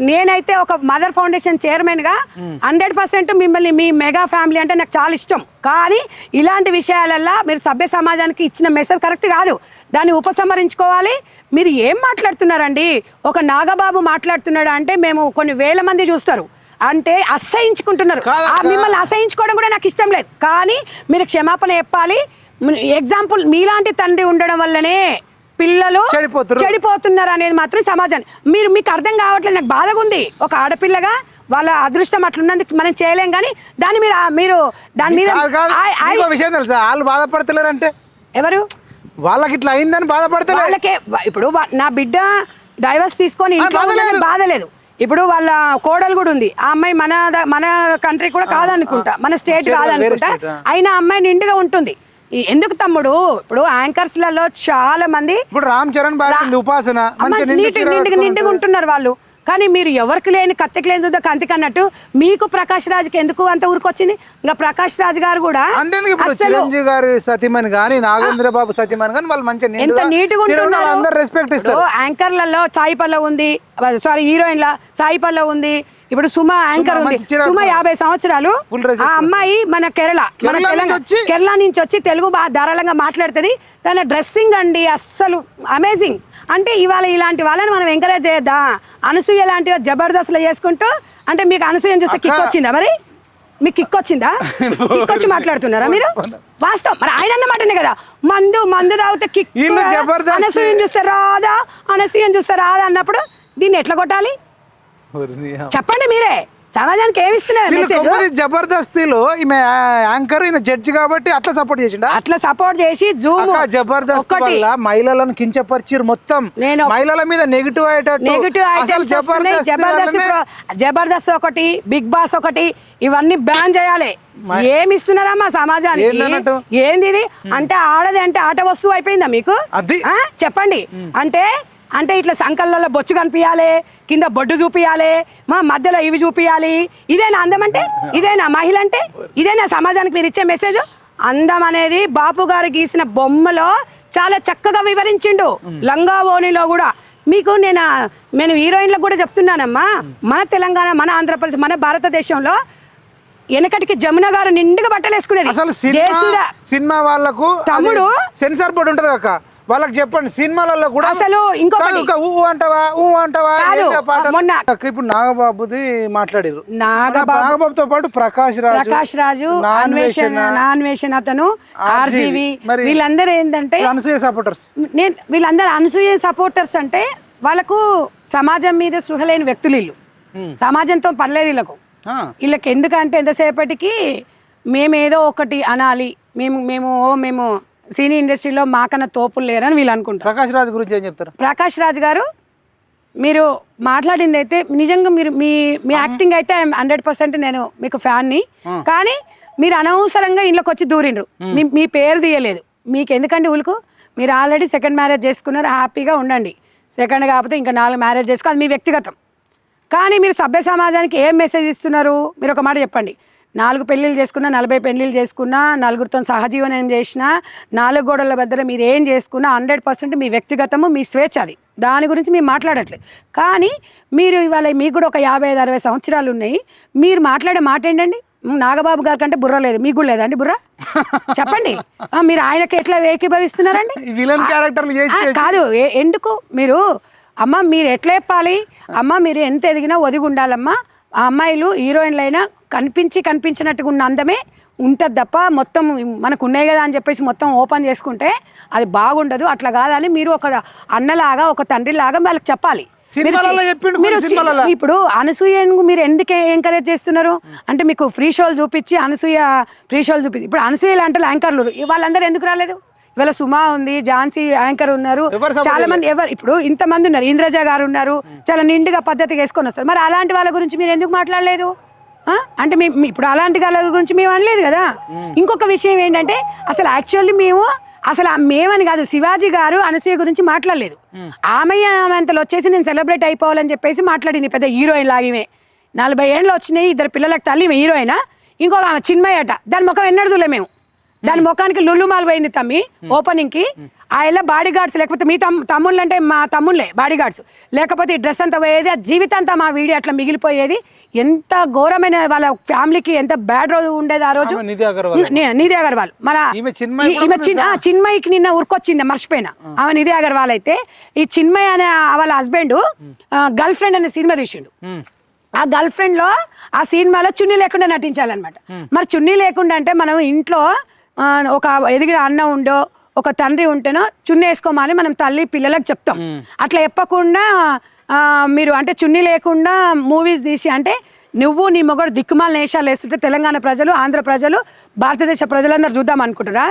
నేనైతే ఒక మదర్ ఫౌండేషన్ చైర్మన్ గా 100% మిమ్మల్ని, మీ మెగా ఫ్యామిలీ అంటే నాకు చాలా ఇష్టం. కానీ ఇలాంటి విషయాలల్లో మీరు సభ్య సమాజానికి ఇచ్చిన మెసేజ్ కరెక్ట్ కాదు, దాన్ని ఉపసంహరించుకోవాలి. మీరు ఏం మాట్లాడుతున్నారండి? ఒక నాగబాబు మాట్లాడుతున్నాడు అంటే మేము కొన్ని వేల మంది చూస్తారు అంటే అసహించుకుంటున్నారు. మిమ్మల్ని అసహించుకోవడం కూడా నాకు ఇష్టం లేదు. కానీ మీరు క్షమాపణ చెప్పాలి. ఎగ్జాంపుల్ మీలాంటి తండ్రి ఉండడం వల్లనే పిల్లలు చెడిపోతున్నారు అనేది మాత్రం సమాజాన్ని మీకు అర్థం కావట్లేదు. నాకు బాధగా ఉంది. ఒక ఆడపిల్లగా వాళ్ళ అదృష్టం అట్లున్నందుకు మనం చేయలేం. కానీ దాన్ని మీరు దాని మీద విషయం తెలుసా, వాళ్ళు బాధపడతలేరు అంటే ఎవరు? వాళ్ళకి ఇట్లా అయిందని బాధపడతారు. వాళ్ళకే ఇప్పుడు నా బిడ్డ డైవర్స్ తీసుకొని బాధలేదు. ఇప్పుడు వాళ్ళ కోడలు కూడా ఉంది. ఆ అమ్మాయి మన కంట్రీ కూడా కాదనుకుంటా, మన స్టేట్ కాదనుకుంటా. అయినా అమ్మాయి నిండుగా ఉంటుంది. ఎందుకు తమ్ముడు? ఇప్పుడు యాంకర్స్ లలో చాలా మంది ఇప్పుడు రామ్ చరణ్ ఉపాసన నిండుగా ఉంటున్నారు వాళ్ళు. కానీ మీరు ఎవరికి లేని కత్తికి లేని కంతికి అన్నట్టు మీకు ప్రకాష్ రాజ్కి ఎందుకు అంత ఊరికొచ్చింది? ఇంకా ప్రకాష్ రాజ్ గారు కూడా చిరంజీవి గారి సతీమణి గాని, నాగేంద్ర బాబు సతీమణి గాని వాళ్ళు మంచి ఎంత నీట్ గా ఉంటున్నారు, రెస్పెక్ట్ ఇస్తారు. యాంకర్లలో సాయి పల్లవి ఉంది, హీరోయిన్ల సాయి పల్లవి ఉంది. ఇప్పుడు సుమ యాంకర్ ఉంది. సుమ 50 సంవత్సరాలు. ఆ అమ్మాయి మన కేరళ నుంచి వచ్చి తెలుగు బాగా ధారాళంగా మాట్లాడుతుంది. తన డ్రెస్సింగ్ అండి అస్సలు అమేజింగ్. అంటే ఇవాళ ఇలాంటి వాళ్ళని మనం ఎంకరేజ్ చేయొద్దా? అనసూయ లాంటివి జబర్దస్త్లో చేసుకుంటూ అంటే మీకు అనసూయని చూస్తే కిక్ వచ్చిందా? మరి మీకు కిక్ వచ్చిందా? కిక్ వచ్చి మాట్లాడుతున్నారా మీరు? వాస్తవం. మరి ఆయన అన్నమాటనే కదా, మందు తాగితే కిక్, అనసూయని చూస్తే రాదా, అనసూయని చూస్తే రాదా అన్నప్పుడు దీన్ని ఎట్లా కొట్టాలి చెప్పండి మీరే. సమాజానికి ఏమి ఇస్తున్నారు? జబర్దస్తిలో ఈమె యాంకర్, ఈయన జడ్జి కాబట్టి అట్లా సపోర్ట్ చేసిండు. అట్లా సపోర్ట్ చేసి జబర్దస్త్ వల్ల మహిళలను కించపరిచిరు. మొత్తం మహిళల మీద నెగిటివ్ జబర్దస్త్ ఒకటి, బిగ్ బాస్ ఒకటి, ఇవన్నీ బ్యాన్ చేయాలి. ఏమి ఇస్తున్నారమ్మా సమాజానికి? ఏంది ఇది? అంటే ఆడది అంటే ఆట వస్తువు అయిపోయిందా మీకు? చెప్పండి. అంటే ఇట్లా సంకల్లో బొచ్చు కనిపించాలి, కింద బొడ్డు చూపియాలి, మా మధ్యలో ఇవి చూపియాలి. ఇదేనా అందం అంటే? ఇదేనా మహిళ అంటే? ఇదేనా సమాజానికి మీరు ఇచ్చే మెసేజ్? అందం అనేది బాపు గారు గీసిన బొమ్మలో చాలా చక్కగా వివరించిండు. లంగా ఓణిలో కూడా మీకు నేను హీరోయిన్లకు కూడా చెప్తున్నానమ్మా, మన తెలంగాణ, మన ఆంధ్రప్రదేశ్, మన భారతదేశంలో వెనకటికి జమున గారు నిండుగా బట్టలు వేసుకునేది. అసలు సినిమా వాళ్ళకు తమ్ముడు సెన్సార్ బోర్డు ఉంటది అక్క, వాళ్ళకి చెప్పండి సినిమాలలో కూడా అసలు ఇప్పుడు నాగబాబుది మాట్లాడారు. నాగబాబుతో పాటు ప్రకాష్ రాజు అన్వేషణ అతను ఆర్జీవి వీళ్ళందరూ ఏంటంటే అనసూయ సపోర్టర్స్. వీళ్ళందరూ అనసూయ సపోర్టర్స్ అంటే వాళ్ళకు సమాజం మీద స్పృహ లేని వ్యక్తులు వీళ్ళు. సమాజంతో పనిలేదు వీళ్ళకి ఎందుకంటే ఎంతసేపటికి మేమేదో ఒకటి అనాలి, మేము సినీ ఇండస్ట్రీలో మాకన్నా తోపులు లేరని వీళ్ళు అనుకుంటారు. ప్రకాష్ రాజు గురించి ఏం చెప్తారు? ప్రకాష్ రాజు గారు మీరు మాట్లాడింది అయితే నిజంగా మీరు మీ యాక్టింగ్ అయితే 100% నేను మీకు ఫ్యాన్ని. కానీ మీరు అనవసరంగా ఇంట్లోకి వచ్చి దూరిండ్రు, మీ పేరు తీయలేదు. మీకు ఎందుకంటే ఊళ్ళకు మీరు ఆల్రెడీ సెకండ్ మ్యారేజ్ చేసుకున్నారు, హ్యాపీగా ఉండండి. సెకండ్ కాకపోతే ఇంకా 4 మ్యారేజ్ చేసుకో, అది మీ వ్యక్తిగతం. కానీ మీరు సభ్య సమాజానికి ఏం మెసేజ్ ఇస్తున్నారు? మీరు ఒక మాట చెప్పండి. 4 పెళ్ళిళ్ళు చేసుకున్నా, 40 పెళ్ళిళ్ళు చేసుకున్నా, 4గురితో సహజీవనం చేసినా, 4 గోడల మధ్యలో మీరు ఏం చేసుకున్నా 100% మీ వ్యక్తిగతము, మీ స్వేచ్ఛ. అది దాని గురించి మేము మాట్లాడట్లేదు. కానీ మీరు ఇవాళ మీకు కూడా ఒక 55-60 సంవత్సరాలు ఉన్నాయి, మీరు మాట్లాడే మాట ఏంటండి? నాగబాబు గారి కంటే బుర్ర లేదు, మీకు కూడా లేదండి బుర్ర? చెప్పండి. మీరు ఆయనకి ఎట్లా ఏకీభవిస్తున్నారండి? కాదు, ఎందుకు మీరు అమ్మ మీరు ఎట్లా చెప్పాలి? అమ్మ మీరు ఎంత ఎదిగినా ఒదిగి ఉండాలమ్మా. ఆ అమ్మాయిలు హీరోయిన్లైనా కనిపించినట్టుగా ఉన్న అందమే ఉంటుంది తప్ప మొత్తం మనకు ఉన్నాయి కదా అని చెప్పేసి మొత్తం ఓపెన్ చేసుకుంటే అది బాగుండదు. అట్లా కాదని మీరు ఒక అన్నలాగా ఒక తండ్రిలాగా వాళ్ళకి చెప్పాలి. ఇప్పుడు అనసూయను మీరు ఎందుకు ఎంకరేజ్ చేస్తున్నారు అంటే మీకు ఫ్రీ షోలు చూపించి ఇప్పుడు అనసూయ లాంటి యాంకర్లు వాళ్ళందరూ ఎందుకు రాలేదు? ఇవాళ సుమా ఉంది, ఝాన్సీ యాంకర్ ఉన్నారు, చాలా మంది ఇప్పుడు ఇంతమంది ఉన్నారు, ఇంద్రజ గారు ఉన్నారు, చాలా నిండుగా పద్ధతిగా వేసుకొని వస్తారు. మరి అలాంటి వాళ్ళ గురించి మీరు ఎందుకు మాట్లాడలేదు? అంటే ఇప్పుడు అలాంటి వాళ్ళ గురించి మేము అనలేదు కదా. ఇంకొక విషయం ఏంటంటే అసలు యాక్చువల్లీ మేమని కాదు, శివాజీ గారు అనసూయ గురించి మాట్లాడలేదు. ఆమె అంతలో వచ్చేసి నేను సెలబ్రేట్ అయిపోవాలని చెప్పేసి మాట్లాడింది. పెద్ద హీరోయిన్ లాగిమే 40 ఏళ్ళు వచ్చినాయి, 2 పిల్లలకు తల్లి హీరోయినా. ఇంకొక ఆమె చిన్మయ్య అట, దాని ముఖం ఎన్నడూ చూడలే మేము. దాని ముఖానికి లుల్లు మాల్ పోయింది తమ్మి ఓపెనింగ్ కి. ఆ ఎలా బాడీ గార్డ్స్ లేకపోతే మీ తమ్ముళ్ళు అంటే మా తమ్ముళ్ళే బాడీ గార్డ్స్, లేకపోతే ఈ డ్రెస్ అంతా పోయేది, ఆ జీవితంతా మా వీడియో అట్లా మిగిలిపోయేది. ఎంత ఘోరమైన వాళ్ళ ఫ్యామిలీకి ఎంత బ్యాడ్ రోజు ఉండేది ఆ రోజు. నిధి అగర్వాల్ మన చిన్మయికి నిన్న ఉరికొచ్చింది మర్చిపోయినా. ఆమె నిధి అగర్వాల్ అయితే ఈ చిన్మయ్ అనే వాళ్ళ హస్బెండ్ గర్ల్ ఫ్రెండ్ అనే సినిమా తీసిండు. ఆ గర్ల్ ఫ్రెండ్ లో ఆ సినిమాలో చున్నీ లేకుండా నటించాలన్నమాట. మరి చున్నీ లేకుండా అంటే మనం ఇంట్లో ఒక ఎదిగిన అన్న ఉండో ఒక తండ్రి ఉంటేనో చున్నీ వేసుకోమని మనం తల్లి పిల్లలకు చెప్తాం. అట్లా చెప్పకుండా మీరు అంటే చున్నీ లేకుండా మూవీస్ తీసి అంటే నువ్వు నీ మొగడు దిక్కుమాల నేషాలు వేస్తుంటే తెలంగాణ ప్రజలు, ఆంధ్ర ప్రజలు, భారతదేశ ప్రజలందరూ చూద్దాం అనుకుంటురా?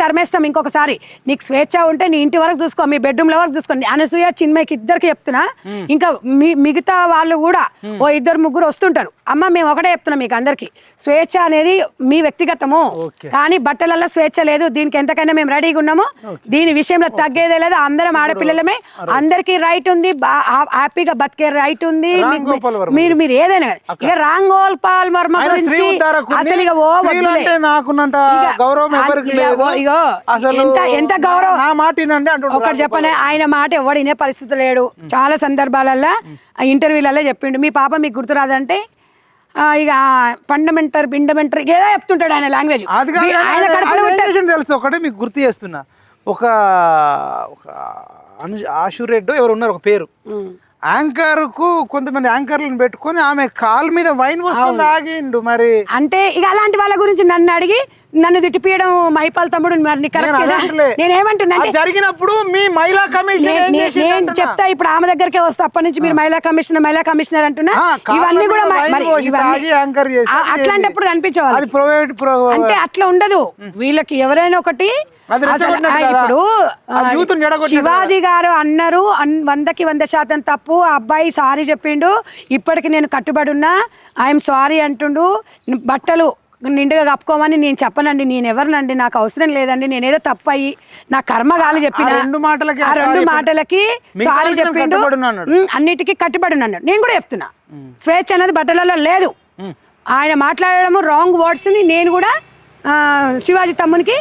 తరిమేస్తాం ఇంకొకసారి. నీకు స్వేచ్ఛ ఉంటే నీ ఇంటి వరకు చూసుకో, మీ బెడ్రూమ్ల వరకు చూసుకోండి. అనసూయ చిన్మయ్కి ఇద్దరికి చెప్తున్నా, ఇంకా మిగతా వాళ్ళు కూడా 2-3 వస్తుంటారు. అమ్మ మేము ఒకటే చెప్తున్నాం మీకు అందరికి, స్వేచ్ఛ అనేది మీ వ్యక్తిగతము, కానీ బట్టలలో స్వేచ్ఛ లేదు. దీనికి ఎంతకైనా మేము రెడీగా ఉన్నాము, దీని విషయంలో తగ్గేదే లేదు. అందరం ఆడపిల్లలమే, అందరికీ రైట్ ఉంది, హ్యాపీగా బతికే రైట్ ఉంది. మీరు ఏదైనా ఇక రామ్ గోపాల్ వర్మ గురించి అసలు ఇక నాకున్నంత గౌరవం ఎవరికి లేదు. ఎంత గౌరవం ఒకటి చెప్పనే, ఆయన మాట ఎవడు వినే పరిస్థితి లేడు. చాలా సందర్భాలలో ఇంటర్వ్యూలలో చెప్పిండు, మీ పాప మీకు గుర్తురాదంటే ఇక పిండమెంటర్ ఏదో చెప్తుంటాడు ఆయన లాంగ్వేజ్. తెలుసు ఒకటే మీకు గుర్తు చేస్తున్నా, ఒక ఆశురెడ్డి ఎవరు ఉన్నారు ఒక పేరు, యాంకర్ కు కొంతమంది యాంకర్లను పెట్టుకొని ఆమె కాల్ మీద వైన్ పోసుకొని ఆగిండు. మరి అంటే ఇక అలాంటి వాళ్ళ గురించి నన్ను అడిగి నన్ను తిట్టిపియడం మైపాల్ తమ్ముడు నేనేమంటున్నా జరిగినప్పుడు మీ మహిళా కమిషన్ చెప్తా. ఇప్పుడు ఆమె దగ్గరకే వస్తా, అప్పటి నుంచి మీరు మహిళా కమిషనర్ అంటున్నా. ఇవన్నీ కూడా అట్లాంటప్పుడు కనిపించేవాళ్ళు. అంటే అట్లా ఉండదు వీళ్ళకి. ఎవరైనా ఒకటి ఇప్పుడు శివాజీ గారు అన్నారు 100కి 100% తప్పు. అబ్బాయి సారీ చెప్పిండు, ఇప్పటికి నేను కట్టుబడి ఉన్నా, ఐఎమ్ సారీ అంటుండు. బట్టలు నిండుగా కప్పుకోమని నేను చెప్పనండి, నేను ఎవరినండి, నాకు అవసరం లేదండి, నేనేదో తప్పు అయ్యి నా కర్మగాలి చెప్పిన ఆ 2 మాటలకి సారీ చెప్పిండు. అన్నిటికీ కట్టుబడి ఉన్నాడు. నేను కూడా చెప్తున్నా, స్వేచ్ఛ అనేది బట్టలలో లేదు. ఆయన మాట్లాడడము రాంగ్ వర్డ్స్ ని నేను కూడా శివాజీ తమ్మునికి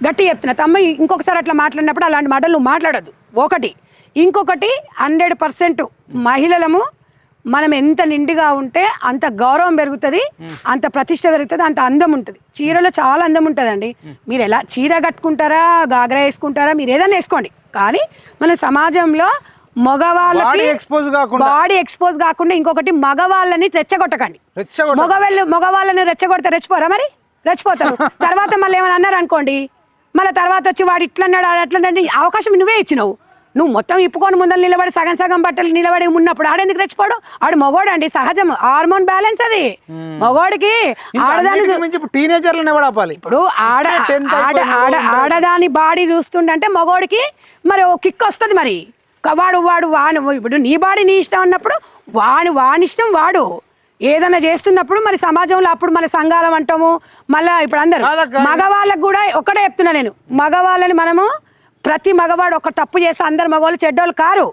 గట్టి చెప్తున్నా, తమ్మ ఇంకొకసారి అట్లా మాట్లాడినప్పుడు అలాంటి మాటలు నువ్వు మాట్లాడద్దు. ఒకటి ఇంకొకటి 100% మహిళలము మనం ఎంత నిండుగా ఉంటే అంత గౌరవం పెరుగుతుంది, అంత ప్రతిష్ట పెరుగుతుంది, అంత అందం ఉంటుంది. చీరలో చాలా అందం ఉంటుందండి. మీరు ఎలా చీర కట్టుకుంటారా, గాగ్రా వేసుకుంటారా, మీరు ఏదైనా వేసుకోండి, కానీ మన సమాజంలో మగవాళ్ళకి బాడీ ఎక్స్పోజ్ కాకుండా ఇంకొకటి మగవాళ్ళని రెచ్చగొట్టకండి. మగవాళ్ళని రెచ్చగొడితే రెచ్చిపోరా, మరి రెచ్చిపోతారు. తర్వాత మళ్ళీ ఏమైనా అన్నారు అనుకోండి, మళ్ళీ తర్వాత వచ్చి వాడు ఇట్లన్నాడు అట్లన్నాడు, అవకాశం నువ్వే ఇచ్చినావు. నువ్వు మొత్తం ఇప్పుకొని ముందర నిలబడి సగం సగం బట్టలు నిలబడి ఉన్నప్పుడు ఆడెందుకు రెచ్చిపోడు? ఆడు మగోడు అండి, సహజం, హార్మోన్ బ్యాలెన్స్ అది మగోడికి. ఇప్పుడు ఆడదాని బాడీ చూస్తుండంటే మగోడికి మరి ఓ కిక్ వస్తుంది. మరి వాడు ఇప్పుడు నీ బాడీ నీ ఇష్టం అన్నప్పుడు వాని ఇష్టం వాడు ఏదైనా చేస్తున్నప్పుడు మరి సమాజంలో అప్పుడు మన సంఘాలం అంటాము. మళ్ళీ ఇప్పుడు అందరూ మగవాళ్ళకు కూడా ఒక్కటే చెప్తున్నా నేను, మగవాళ్ళని మనము ప్రతి మగవాడు ఒక తప్పు చేస్తే అందరు మగవాళ్ళు చెడ్డోళ్ళు కారు.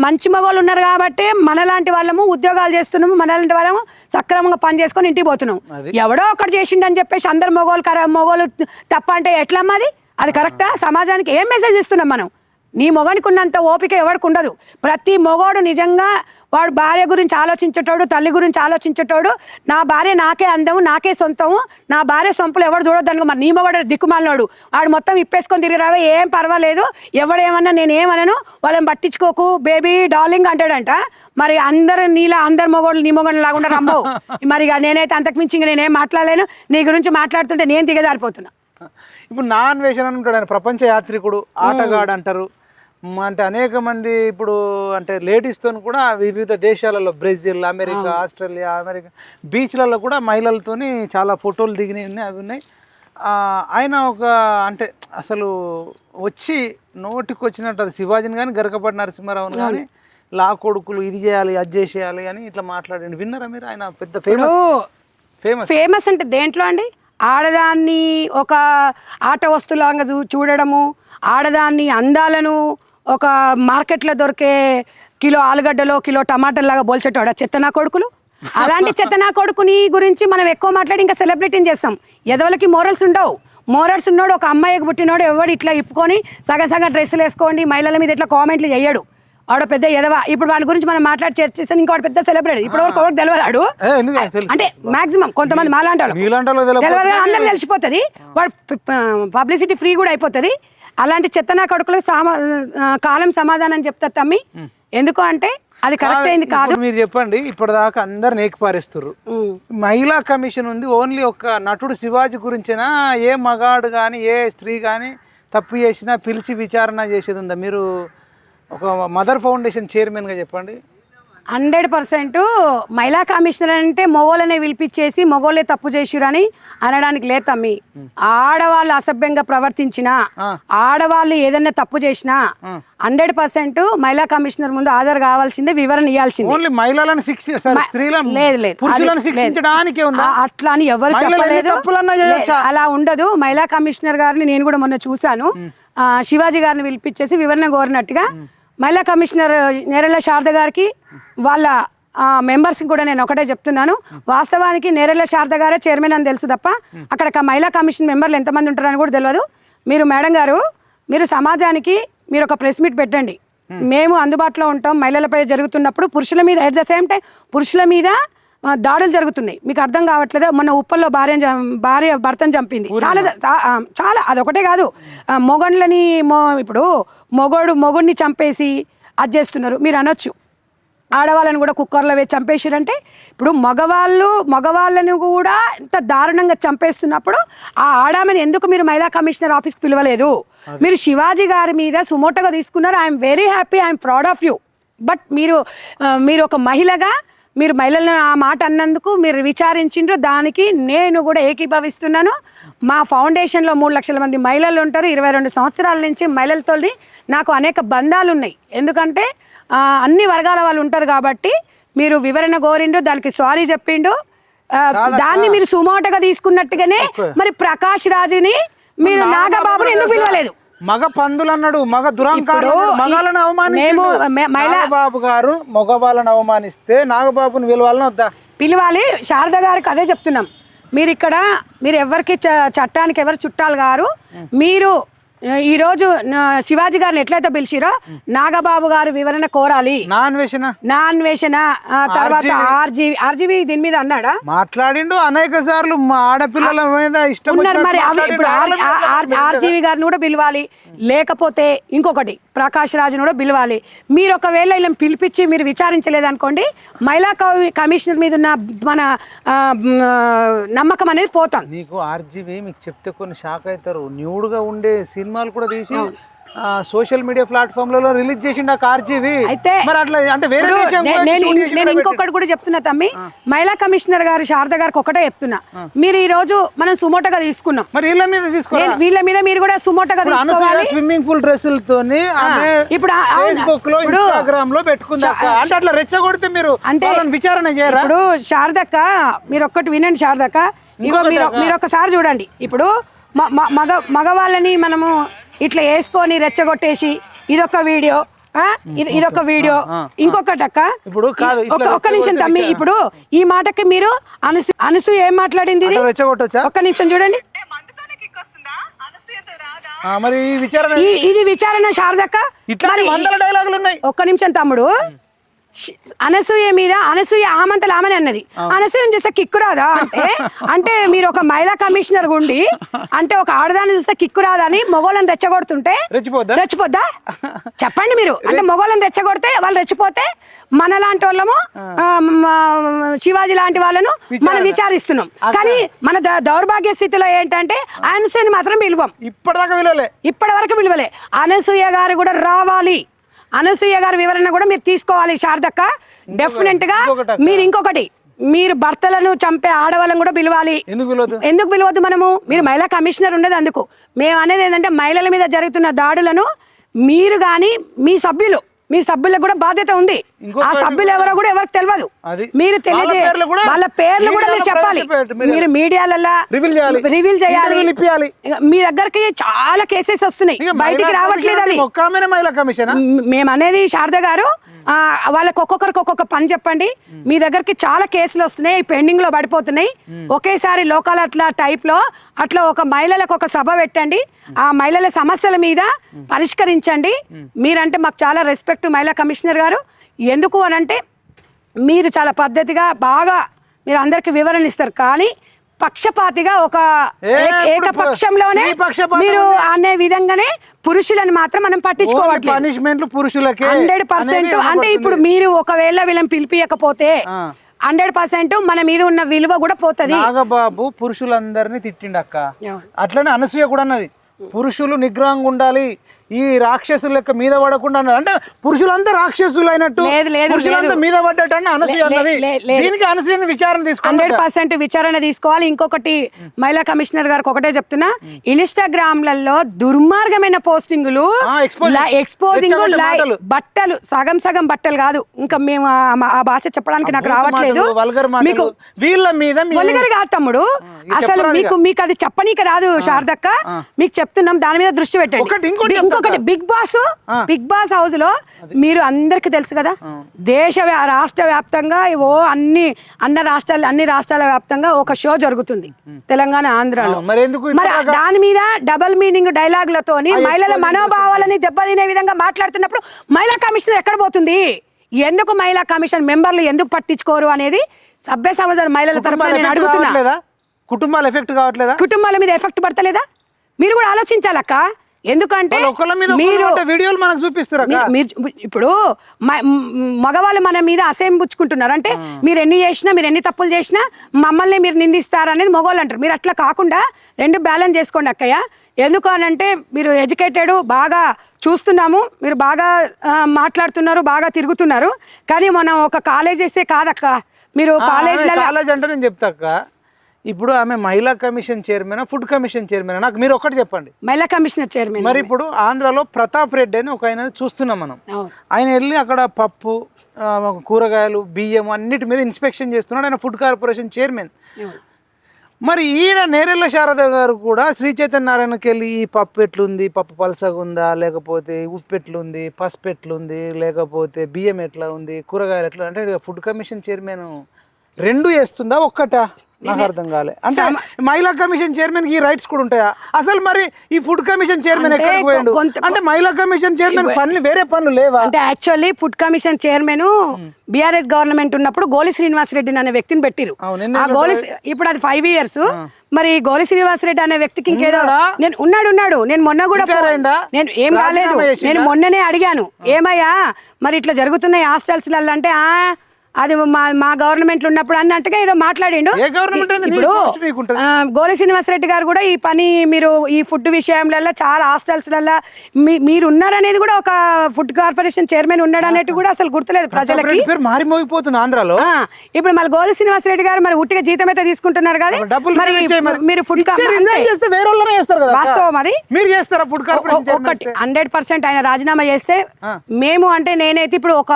మంచి మగవాళ్ళు ఉన్నారు కాబట్టి మనలాంటి వాళ్ళము ఉద్యోగాలు చేస్తున్నాము, మనలాంటి వాళ్ళము సక్రమంగా పని చేసుకొని ఇంటికి పోతున్నాం. ఎవడో ఒకటి చేసిండని చెప్పేసి అందరు మగవాళ్ళు తప్ప అంటే ఎట్లమ్మా అది కరెక్టా? సమాజానికి ఏం మెసేజ్ ఇస్తున్నాం మనం? నీ మొగనికి ఉన్నంత ఓపిక ఎవరికి ఉండదు. ప్రతి మొగోడు నిజంగా వాడు భార్య గురించి ఆలోచించేటోడు, తల్లి గురించి ఆలోచించేటోడు, నా భార్య నాకే అందము, నాకే సొంతము, నా భార్య సొంపులు ఎవడు చూడొద్దాను. మరి నీ మొగడు దిక్కుమాలినోడు, వాడు మొత్తం ఇప్పేసుకొని తిరిగి రావే, ఏం పర్వాలేదు, ఎవడేమన్నా నేనేమనను, వాళ్ళని పట్టించుకోకు బేబీ డార్లింగ్ అంటాడంట. మరి అందరు మొగోళ్ళు నీ మొగోళ్ళు లాగుండా రమ్మవు. మరి నేనైతే అంతకుమించి ఇంక నేనేం మాట్లాడలేను. నీ గురించి మాట్లాడుతుంటే నేను దిగజారిపోతున్నా. ఇప్పుడు నాన్ వేషన్ అని ఉంటాడు ఆయన, ప్రపంచ యాత్రికుడు, ఆటగాడు అంటారు. అంటే అనేక మంది ఇప్పుడు అంటే లేడీస్తో కూడా వివిధ దేశాలలో బ్రెజిల్, అమెరికా, ఆస్ట్రేలియా, అమెరికా బీచ్లలో కూడా మహిళలతోని చాలా ఫోటోలు దిగినాయి ఉన్నాయి, అవి ఉన్నాయి. ఆయన ఒక అంటే అసలు వచ్చి నోటికి వచ్చినట్టు అది శివాజీని కానీ గరకపాటి నరసింహారావుని కానీ లా కొడుకులు ఇది చేయాలి అది చేసేయాలి అని ఇట్లా మాట్లాడండి. విన్నారా మీరు? ఆయన పెద్ద ఫేమస్ అంటే దేంట్లో అండి? ఆడదాన్ని ఒక ఆట వస్తువులాగా చూడడము, ఆడదాన్ని అందాలను ఒక మార్కెట్లో దొరికే కిలో ఆలుగడ్డలో కిలో టమాటాలాగా పోల్చేటోడా చెత్తనా కొడుకులు. అలాంటి చెత్తనా కొడుకుని గురించి మనం ఎక్కువ మాట్లాడి ఇంకా సెలబ్రిటీని చేస్తాం. ఎదవలకి మోరల్స్ ఉండవు. మోరల్స్ ఉన్నోడు, ఒక అమ్మాయికి పుట్టినోడు ఎవడు ఇట్లా ఇప్పుకొని సగం డ్రెస్సులు వేసుకోండి మహిళల మీద ఇట్లా కామెంట్లు చేయడు. ఆడ పెద్ద ఎదవ. ఇప్పుడు వాడి గురించి మనం మాట్లాడి చర్చిస్తే ఇంకోటి పెద్ద సెలబ్రిటీ. ఇప్పుడు వరకు ఎవరికి తెలియదాడు అంటే మాక్సిమం కొంతమంది మాలాంటి తెలియదు, అందరూ తెలిసిపోతుంది. వాడు పబ్లిసిటీ ఫ్రీ కూడా అయిపోతుంది. అలాంటి చెత్తనా కొడుకులకు కాలం సమాధానం చెప్తారు తమ్మి. ఎందుకు అంటే అది కరెక్ట్ అయింది కాదు. మీరు చెప్పండి, ఇప్పటిదాకా అందరు నేకిపారేస్తారు. మహిళా కమిషన్ ఉంది, ఓన్లీ ఒక నటుడు శివాజీ గురించేనా? ఏ మగాడు కానీ ఏ స్త్రీ కానీ తప్పు చేసినా పిలిచి విచారణ చేసేది ఉందా? మీరు ఒక మదర్ ఫౌండేషన్ చైర్మన్గా చెప్పండి. 100% మహిళా కమిషనర్ అంటే మగోళ్ళనే పిలిపించేసి మగోళ్ళే తప్పు చేసిరని అనడానికి లేదు తమ్మి. ఆడవాళ్ళు అసభ్యంగా ప్రవర్తించినా, ఆడవాళ్ళు ఏదైనా తప్పు చేసినా 100% మహిళా కమిషనర్ ముందు హాజరు కావాల్సిందే, వివరణ ఇవ్వాల్సిందే. అట్లా అని ఎవరు చెప్పలేదు, అలా ఉండదు. మహిళా కమిషనర్ గారిని నేను కూడా మొన్న చూశాను. శివాజీ గారిని పిలిపించేసి వివరణ కోరినట్టుగా మహిళా కమిషనర్ నేరెళ్ళ శారద గారికి వాళ్ళ మెంబర్స్కి కూడా నేను ఒకటే చెప్తున్నాను. వాస్తవానికి నేరెళ్ళ శారద గారే చైర్మన్ అని తెలుసు తప్ప అక్కడ మహిళా కమిషన్ మెంబర్లు ఎంతమంది ఉంటారని కూడా తెలియదు. మీరు మేడం గారు, మీరు సమాజానికి మీరు ఒక ప్రెస్ మీట్ పెట్టండి. మేము అందుబాటులో ఉంటాం. మహిళలపై జరుగుతున్నప్పుడు పురుషుల మీద ఎట్ ద సేమ్ టైం పురుషుల మీద దాడులు జరుగుతున్నాయి. మీకు అర్థం కావట్లేదు. మొన్న ఉప్పల్లో భార్య భర్తను చంపింది. చాలా అదొకటే కాదు, మొగండ్లని ఇప్పుడు మొగుడిని చంపేసి అది చేస్తున్నారు. మీరు అనొచ్చు ఆడవాళ్ళని కూడా కుక్కర్లో వేసి చంపేసారంటే, ఇప్పుడు మగవాళ్ళని కూడా ఇంత దారుణంగా చంపేస్తున్నప్పుడు ఆ ఆడామని ఎందుకు మీరు మహిళా కమిషనర్ ఆఫీస్కి పిలవలేదు? మీరు శివాజీ గారి మీద సుమోటోగా తీసుకున్నారు. I'm very happy, I'm proud of you. But మీరు ఒక మహిళగా మీరు మహిళలను ఆ మాట అన్నందుకు మీరు విచారించిండ్రు. దానికి నేను కూడా ఏకీభవిస్తున్నాను. మా ఫౌండేషన్లో 3 లక్షల మంది మహిళలు ఉంటారు. 22 సంవత్సరాల నుంచి మహిళలతో నాకు అనేక బంధాలు ఉన్నాయి. ఎందుకంటే అన్ని వర్గాల వాళ్ళు ఉంటారు కాబట్టి మీరు వివరణ కోరిండు, దానికి సారీ చెప్పిండు. దాన్ని మీరు సుమోటగా తీసుకున్నట్టుగానే మరి ప్రకాష్ రాజుని మీరు నాగబాబుని ఎందుకు పిలవలేదు? మగ పందులు అన్నాడు, మగ దురాంకారుడు, మగాళ్ళని నాగబాబు గారు మగవాళ్ళని అవమానిస్తే నాగబాబుని పిలవాలని వద్దా? పిలవాలి. శారద గారికి అదే చెప్తున్నాం. మీరు ఎవరికి చట్టానికి ఎవరు చుట్టాలు గారు. మీరు ఈ రోజు శివాజీ గారిని ఎట్లయితే పిలిచిరో నాగబాబు గారు వివరణ కోరాలి. నాన్వేషణ తర్వాత ఆర్జీవి దీని మీద అన్నాడా? మాట్లాడిండు అనేక సార్లు. మా ఆడపిల్లల మీద ఇష్టం ఉన్నారు. మరి ఇప్పుడు ఆర్జీవి గారిని కూడా పిలవాలి. లేకపోతే ఇంకొకటి ప్రకాష్ రాజును కూడా పిలవాలి. మీరు ఒకవేళ ఇలా పిలిపించి మీరు విచారించలేదనుకోండి, మహిళా కమిషనర్ మీద ఉన్న మన నమ్మకం అనేది పోతాం. నీకు ఆర్జీవి మీకు చెప్తే కొన్ని షాక్ అవుతారు. న్యూడ్గా ఉండే సినిమాలు కూడా తీసి సోషల్ మీడియా ప్లాట్ఫామ్ లలో రిలీజ్ చేసిండు ఆర్జీవి. అయితే మరి అట్లా అంటే వేరే నేను ఇంకొకటి కూడా చెప్తున్నా తమ్మి, మహిళా కమిషనర్ గారు శారద గారికి ఒకటే చెప్తున్నా, మీరు ఈ రోజు మనం సుమోటోగా తీసుకున్నాం, మరి వీళ్ళ మీద తీసుకోవాలి. వీళ్ళ మీద మీరు కూడా సుమోటోగా తీసుకోవాలి. స్విమ్మింగ్ పూల్ డ్రెస్సులతో ఇప్పుడు ఫేస్బుక్ లో ఇన్స్టాగ్రామ్ లో పెట్టుకుందా అంటే అట్లా రెచ్చగొడితే మీరు అంటే విచారణ చేయరా? ఇప్పుడు శారదక్క మీరు ఒక్కటి వినండి. శారదక్క ఇగో మీరు ఒకసారి చూడండి. ఇప్పుడు మగవాళ్ళని మనము ఇట్లా వేసుకొని రెచ్చగొట్టేసి ఇదొక వీడియో, ఇదొక వీడియో. ఇంకొకటి అక్క, ఇప్పుడు ఒక్క నిమిషం తమ్మి, ఇప్పుడు ఈ మాటకి మీరు అనసు ఏం మాట్లాడింది ఒక్క నిమిషం చూడండి. ఇది విచారణ శారదక్క. ఒక్క నిమిషం తమ్ముడు, అనసూయ మీద అనసూయ ఆమంతలు ఆమెని అన్నది. అనసూయని చూస్తే కిక్కు రాదా అంటే, అంటే మీరు ఒక మహిళా కమిషనర్ ఉండి అంటే ఒక ఆడదాన్ని చూస్తే కిక్కు రాదా అని మొగోళ్ళని రెచ్చగొడుతుంటే రెచ్చిపోద్దా చెప్పండి మీరు? అంటే మొగోళ్ళని రెచ్చగొడితే వాళ్ళు రెచ్చిపోతే మనలాంటి వాళ్ళము శివాజీ లాంటి వాళ్ళను మనం విచారిస్తున్నాం. కానీ మన దౌర్భాగ్య స్థితిలో ఏంటంటే అనసూయని మాత్రం పిలువం. ఇప్పటి వరకు పిలువలే. అనసూయ గారు కూడా రావాలి. అనసూయ గారి వివరణ కూడా మీరు తీసుకోవాలి శారదక్క. డెఫినెట్ గా మీరు ఇంకొకటి, మీరు భర్తలను చంపే ఆడవాళ్ళని కూడా పిలవాలి. ఎందుకు పిలవద్దు మనము? మీరు మహిళా కమిషనర్ ఉండదు. అందుకు మేము అనేది ఏంటంటే మహిళల మీద జరుగుతున్న దాడులను మీరు కానీ మీ సభ్యులకు కూడా బాధ్యత ఉంది. ఆ సభ్యులు ఎవరో కూడా ఎవరికి తెలియదు. మీరు తెలియజేయాలి. వాళ్ళ పేర్లు కూడా మీరు చెప్పాలి. మీరు మీడియాలలో రివీల్ చేయాలి. మీ దగ్గరికి చాలా కేసెస్ వస్తున్నాయి, బయటికి రావట్లేదు. అవి మేము అనేది శారద గారు వాళ్ళకి ఒక్కొక్కరికి ఒక్కొక్క పని చెప్పండి. మీ దగ్గరికి చాలా కేసులు వస్తున్నాయి, పెండింగ్ లో పడిపోతున్నాయి. ఒకేసారి లోకల్ అట్లా టైప్ లో అట్లా ఒక మహిళలకు ఒక సభ పెట్టండి. ఆ మహిళల సమస్యల మీద పరిష్కరించండి. మీరంటే మాకు చాలా రెస్పెక్ట్ మహిళా కమిషనర్ గారు. ఎందుకు అనంటే మీరు చాలా పద్ధతిగా బాగా మీరు అందరికి వివరణ ఇస్తారు. కానీ పక్షపాతిగా ఒక ఏకపక్షంలోనే మీరు అనే విధంగానే పురుషులను మాత్రం మనం పట్టించుకోవట్లేదు. 100%. అంటే ఇప్పుడు మీరు ఒకవేళ వీళ్ళని పిలిపియకపోతే 100% మన మీద ఉన్న విలువ కూడా పోతుంది. నాగబాబు పురుషులందరినీ తిట్టిండక్క. అట్లనే అనసూయ కూడా అన్నది పురుషులు నిగ్రహంగా ఉండాలి, ఈ రాక్షసుల లెక్క మీద పడకుండా అన్నది. అంటే పురుషులంతా రాక్షసులు అయినట్టు పురుషులంతా మీద పడ్డట్టు అనసూయ అన్నది. దీనికి అనసూయని విచారణ తీసుకోవాలి. 100% విచారణ తీసుకోవాలి. ఇంకొకటి మహిళా కమిషనర్ గారికి ఒకటే చెప్తున్నా, ఇన్స్టాగ్రామ్లలో దుర్మార్గమైన పోస్టింగులు, ఎక్స్పోజింగ్ బట్టలు, సగం బట్టలు కాదు, ఇంకా మేము ఆ భాష చెప్పడానికి నాకు రావట్లేదు. మీకు వీళ్ళ మీద వల్గర్ కాదు తమ్ముడు, అసలు మీకు అది చెప్పనీకి రాదు శారదక్క. మీకు చెప్తున్నాం, దాని మీద దృష్టి పెట్టండి. ఇంకొకటి బిగ్ బాస్ హౌస్ లో మీరు అందరికి తెలుసు కదా, రాష్ట్ర వ్యాప్తంగా అన్ని రాష్ట్రాల వ్యాప్తంగా ఒక షో జరుగుతుంది తెలంగాణ ఆంధ్రాలో. మరి దాని మీద డబల్ మీనింగ్ డైలాగులతోని మహిళల మనోభావాలని దెబ్బతినే విధంగా మాట్లాడుతున్నప్పుడు మహిళా కమిషనర్ ఎక్కడ పోతుంది? ఎందుకు మహిళా కమిషన్ మెంబర్లు ఎందుకు పట్టించుకోరు అనేది సభ్య సమాజాల మహిళల తరఫున నేను అడుగుతున్నా. కుటుంబాల మీద ఎఫెక్ట్ పడతలేదా? మీరు కూడా ఆలోచించాలక్క. ఎందుకంటే వీడియోలు మనకు చూపిస్తారు. ఇప్పుడు మగవాళ్ళు మన మీద అసహ్యం పుచ్చుకుంటున్నారు. అంటే మీరు ఎన్ని చేసినా, మీరు ఎన్ని తప్పులు చేసినా మమ్మల్ని మీరు నిందిస్తారు అనేది మగవాళ్ళు అంటారు. మీరు అట్లా కాకుండా రెండు బ్యాలెన్స్ చేసుకోండి అక్కయ్య. ఎందుకు అనంటే మీరు ఎడ్యుకేటెడ్, బాగా చూస్తున్నాము, మీరు బాగా మాట్లాడుతున్నారు, బాగా తిరుగుతున్నారు. కానీ మనం ఒక కాలేజెసే కాదక్క. మీరు కాలేజ్ అంటే నేను చెప్తాక్క, ఇప్పుడు ఆమె మహిళా commission chairman, food commission chairman, నాకు మీరు ఒకటి చెప్పండి. మహిళా కమిషనర్ చైర్మన్. మరి ఇప్పుడు ఆంధ్రాలో ప్రతాప్ రెడ్డి అని ఒక ఆయన చూస్తున్నాం మనం. ఆయన వెళ్ళి అక్కడ పప్పు, కూరగాయలు, బియ్యం అన్నిటి మీద ఇన్స్పెక్షన్ చేస్తున్నాడు. ఆయన ఫుడ్ కార్పొరేషన్ చైర్మన్. మరి ఈయన నేరెళ్ళ శారద గారు కూడా శ్రీ చైతన్య నారాయణకి వెళ్ళి ఈ పప్పు ఎట్లుంది, పప్పు పలసగా ఉందా, లేకపోతే ఉప్పు ఎట్లుంది, పసుపు ఎట్లుంది, లేకపోతే బియ్యం ఎట్లా ఉంది, కూరగాయలు ఎట్లా, అంటే ఫుడ్ కమిషన్ చైర్మన్ రెండు చేస్తుందా ఒక్కటా నాకు అర్థం కాలే. అంటే మహిళా కమిషన్ చైర్మన్ కి రైట్స్ కూడా ఉంటాయా అసలు? మరి ఈ ఫుడ్ కమిషన్ చైర్మన్ ఎక్కడికి పోయిండు? అంటే మహిళా కమిషన్ చైర్మన్ పనులు వేరే పనులు లేవా? అంటే actually food commission chairman BRS government ఉన్నప్పుడు గోలి శ్రీనివాస్ రెడ్డి అనే వ్యక్తిని పెట్టిరు. ఆ గోలి ఇప్పుడు అది 5 years. మరి గోలి శ్రీనివాస్ రెడ్డి అనే వ్యక్తికి ఇంకేదో నేను ఉన్నాడు. నేను మొన్న కూడా నేను ఏం కాలేదు, నేను మొన్ననే అడిగాను ఏమయ్యా మరి ఇట్లా జరుగుతున్నాయి హాస్టల్స్ అంటే అది మా గవర్నమెంట్ ఉన్నప్పుడు అన్నట్టుగా ఏదో మాట్లాడిండు. ఇప్పుడు గోలి శ్రీనివాసరెడ్డి గారు కూడా ఈ పని మీరు ఈ ఫుడ్ విషయంలో చాలా హాస్టల్స్లలో మీరు ఉన్నారనేది కూడా ఒక ఫుడ్ కార్పొరేషన్ చైర్మన్ ఉన్నాడు అనేది కూడా అసలు గుర్తులేదు ప్రజలకి. మారిపోతుంది ఆంధ్రాలో. ఇప్పుడు మళ్ళీ గోలి శ్రీనివాసరెడ్డి గారు మరి ఉట్టిగా జీతం అయితే తీసుకుంటున్నారు కదా, మరి మీరు ఫుడ్ వాస్తవం అది ఒకటి 100% ఆయన రాజీనామా చేస్తే మేము అంటే నేనైతే ఇప్పుడు ఒక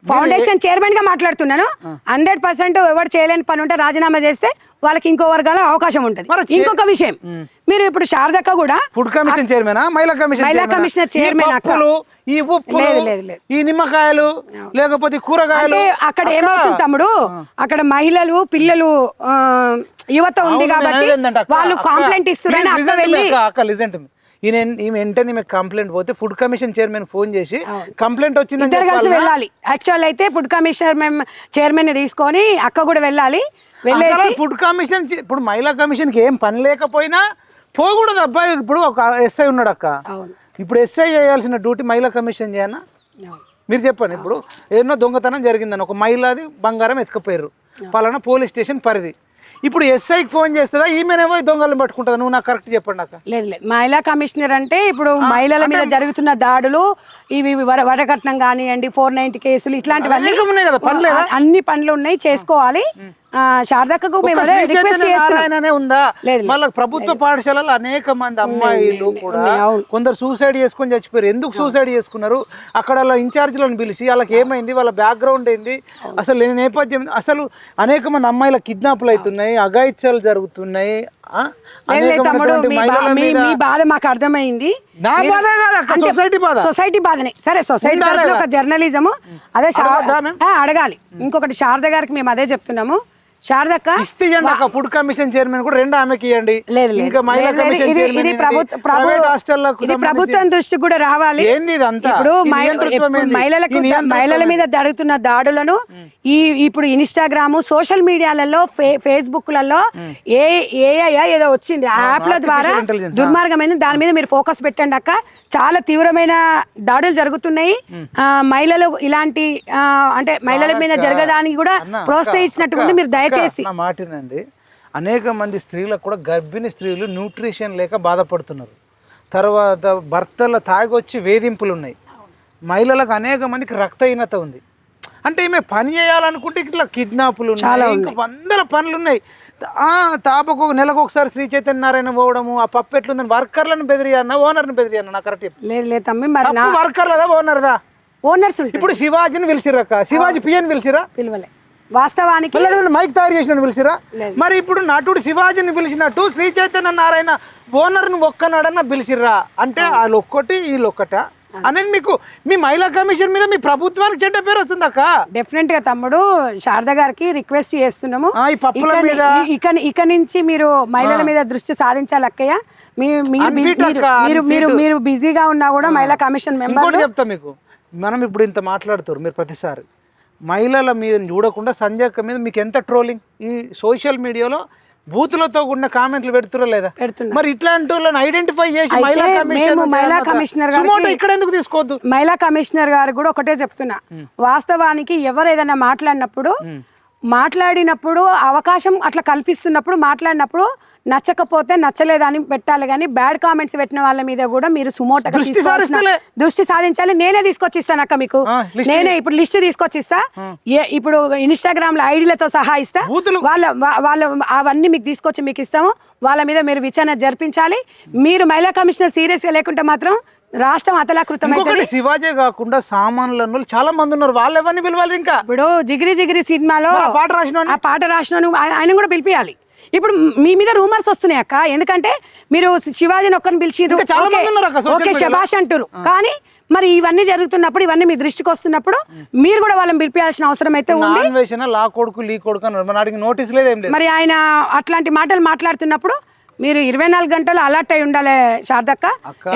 ఫౌండేషన్ చైర్మన్ గా మాట్లాడుతున్నాను. 100% ఎవరు చేయలేని పని ఉంటే రాజీనామా చేస్తే వాళ్ళకి ఇంకో వర్గాల అవకాశం ఉంటుంది. ఇంకొక విషయం, మీరు ఇప్పుడు శారదక్క కూడా ఫుడ్ కమిషన్ చైర్మన్, మహిళా కమిషనర్ చైర్మన్. ఈ ఉప్పు, ఈ నిమ్మకాయలు, లేకపోతే కూరగాయలు, అక్కడ ఏమవుతుంది తమ్ముడు, అక్కడ మహిళలు పిల్లలు యువత ఉంది కాబట్టి వాళ్ళు కంప్లైంట్ ఇస్తున్నారని అక్క వెళ్ళి వెంటనే మీకు కంప్లైంట్ పోతే ఫుడ్ కమిషన్ చైర్మన్ ఫోన్ చేసి కంప్లైంట్ వచ్చిందని ఇద్దరు కలిసి వెళ్ళాలి. యాక్చువల్ అయితే ఫుడ్ కమిషన్ చైర్మన్ తీసుకొని అక్క కూడా వెళ్ళాలి. ఫుడ్ కమిషన్ ఇప్పుడు మహిళా కమిషన్ కి ఏం పని లేకపోయినా పోకూడదు అబ్బాయి. ఇప్పుడు ఒక ఎస్ఐ ఉన్నాడు అక్క, ఇప్పుడు ఎస్ఐ చేయాల్సిన డ్యూటీ మహిళా కమిషన్ చేయనా? మీరు చెప్పండి. ఇప్పుడు ఏదైనా దొంగతనం జరిగిందని ఒక మహిళది బంగారం ఎత్తుకపోయారు పలానా పోలీస్ స్టేషన్ పరిధి, ఇప్పుడు ఎస్ఐకి ఫోన్ చేస్తుందా ఈమెనేమో దొంగలను పట్టుకుంటుందా? నువ్వు నాకు కరెక్ట్ చెప్పండి అక్క. లేదు మహిళా కమిషనర్ అంటే ఇప్పుడు మహిళల మీద జరుగుతున్న దాడులు, ఇవి వరకట్నం కానివ్వండి, 490 కేసులు, ఇట్లాంటివన్నీ అన్ని పనులు ఉన్నాయి, చేసుకోవాలి. శారదక్కకు మేము రిక్వెస్ట్ చేస్తున్నాం. ప్రభుత్వ పాఠశాలలో అనేక మంది అమ్మాయిలు కూడా కొందరు సూసైడ్ చేసుకొని చచ్చిపోయారు. ఎందుకు సూసైడ్ చేసుకున్నారు? అక్కడ ఇన్ఛార్జ్లను పిలిచి వాళ్ళకి ఏమైంది, వాళ్ళ బ్యాక్గ్రౌండ్ ఏంది, అసలు నేపథ్యం, అసలు అనేక మంది అమ్మాయిల కిడ్నాప్లు అవుతున్నాయి, అఘాయిత్యాలు జరుగుతున్నాయి. మీ బాధ మాకు అర్థమైంది. సొసైటీ బాధనే సరే, సొసైటీ ఒక జర్నలిజం అదే అడగాలి. ఇంకొకటి శారద గారికి మేము అదే చెప్తున్నాము. శారదక్క ఫుడ్ కమిషన్ చైర్మన్ కూడా 2 ఆమెకి ఇవ్వండి. ఇది ప్రభుత్వం దృష్టి కూడా రావాలి. ఇప్పుడు మహిళల మీద జరుగుతున్న దాడులను ఇప్పుడు ఇన్స్టాగ్రామ్, సోషల్ మీడియాలలో, ఫేస్బుక్ లలో ఏదో వచ్చింది ఆ యాప్ల ద్వారా దుర్మార్గమైన దాని మీద మీరు ఫోకస్ పెట్టండి అక్క. చాలా తీవ్రమైన దాడులు జరుగుతున్నాయి. మహిళలు ఇలాంటి అంటే మహిళల మీద జరగడానికి కూడా ప్రోత్సహించినట్టు మీరు దయచేసి మాటినండి. అనేక మంది స్త్రీలకు కూడా గర్భిణీ స్త్రీలు న్యూట్రిషన్ లేక బాధపడుతున్నారు. తర్వాత భర్తల తాగొచ్చి వేధింపులు ఉన్నాయి. మహిళలకు అనేక మందికి రక్తహీనత ఉంది. అంటే ఈమె పని చేయాలనుకుంటే ఇట్లా కిడ్నాపులు ఉన్నాయి, ఇంకా 100 పనులు ఉన్నాయి. తాపకు నెలకు ఒకసారి శ్రీ చైతన్య నారాయణ పోవడము, ఆ పప్పు ఎట్లుందని వర్కర్లను బెదిరియన్నా ఓనర్ని బెదిరియన్నా? నాకు కరెక్ట్ లేదు. వర్కర్లదా ఓనర్దా? ఓనర్స్. ఇప్పుడు శివాజీని పిలిచిరక్క, శివాజీ పిఎన్ పిలిచిరా? పిలవలే. వాస్తవానికి మైక్ తయారు చేసిన పిలిచిరా? మరి ఇప్పుడు నటుడు శివాజీని పిలిచినట్టు శ్రీ చైతన్య నారాయణ ఓనర్ని ఒక్కనాడన్నా పిలిచిర్రా? అంటే వాళ్ళు ఒక్కటి వీళ్ళు ఒక్కట అనేది మీకు మీ మహిళా కమిషన్ మీద మీ ప్రభుత్వానికి చెడ్డ పేరు వస్తుంది అక్క. డెఫినెట్ గా తమ్ముడు శారద గారికి రిక్వెస్ట్ చేస్తున్నాము, ఇక నుంచి మీరు మహిళల మీద దృష్టి సాధించాలి అక్కయ్య. మీరు బిజీగా ఉన్నా కూడా మహిళా కమిషన్ మెంబర్ చెప్తా మీకు. మనం ఇప్పుడు ఇంత మాట్లాడుతారు మీరు ప్రతిసారి మహిళల మీద చూడకుండా సంజయ్ మీద మీకు ఎంత ట్రోలింగ్ ఈ సోషల్ మీడియాలో బూతులతో కూడిన కామెంట్లు పెడుతురా లేదా? మరి ఇట్లాంటి వాళ్ళని ఐడెంటిఫై చేసి మహిళా కమిషనర్ ఇక్కడ ఎందుకు తీసుకోవద్దు? మహిళా కమిషనర్ గారు కూడా ఒకటే చెప్తున్నా, వాస్తవానికి ఎవరు ఏదైనా మాట్లాడినప్పుడు అవకాశం అట్లా కల్పిస్తున్నప్పుడు మాట్లాడినప్పుడు నచ్చకపోతే నచ్చలేదని పెట్టాలి, కానీ బ్యాడ్ కామెంట్స్ పెట్టిన వాళ్ళ మీద కూడా మీరు సుమోటగా దృష్టి సాధించాలి. నేనే తీసుకొచ్చిస్తాను అక్క మీకు, నేనే ఇప్పుడు లిస్ట్ తీసుకొచ్చిస్తా. ఇప్పుడు ఇన్స్టాగ్రామ్ లో ఐడీలతో సహా ఇస్తా, వాళ్ళ అవన్నీ మీకు తీసుకొచ్చి మీకు ఇస్తాము. వాళ్ళ మీద మీరు విచారణ జరిపించాలి. మీరు మహిళా కమిషనర్ సీరియస్ గా లేకుంటే మాత్రం రాష్ట్రం అతలాకృతం అవుతుంది. శివాజీ కాకుండా సామాన్లు చాలా మంది ఉన్నారు, వాళ్ళు ఎవరిని పిలవాలి? ఇంకా ఇప్పుడు జిగిరి సినిమాలో ఆ పాట రాసిన ఆయన కూడా పిలిపియాలి. ఇప్పుడు మీ మీద రూమర్స్ వస్తున్నాయి అక్క, ఎందుకంటే మీరు శివాజీని ఒక్కరిని పిలిచిర్రు, ఓకే శభాష్ అంటారు, కానీ మరి ఇవన్నీ జరుగుతున్నప్పుడు, ఇవన్నీ మీ దృష్టికి వస్తున్నప్పుడు మీరు కూడా వాళ్ళని పిలిపించాల్సిన అవసరం అయితే ఉంది. అన్వేషణ లా కొడుకు లీ కొడుకు అన్నారు, మన అడిగి నోటీస్ లేదు ఏం లేదు. మరి ఆయన అట్లాంటి మాటలు మాట్లాడుతున్నప్పుడు మీరు 24 గంటలు అలర్ట్ అయి ఉండాలి శారదక్క.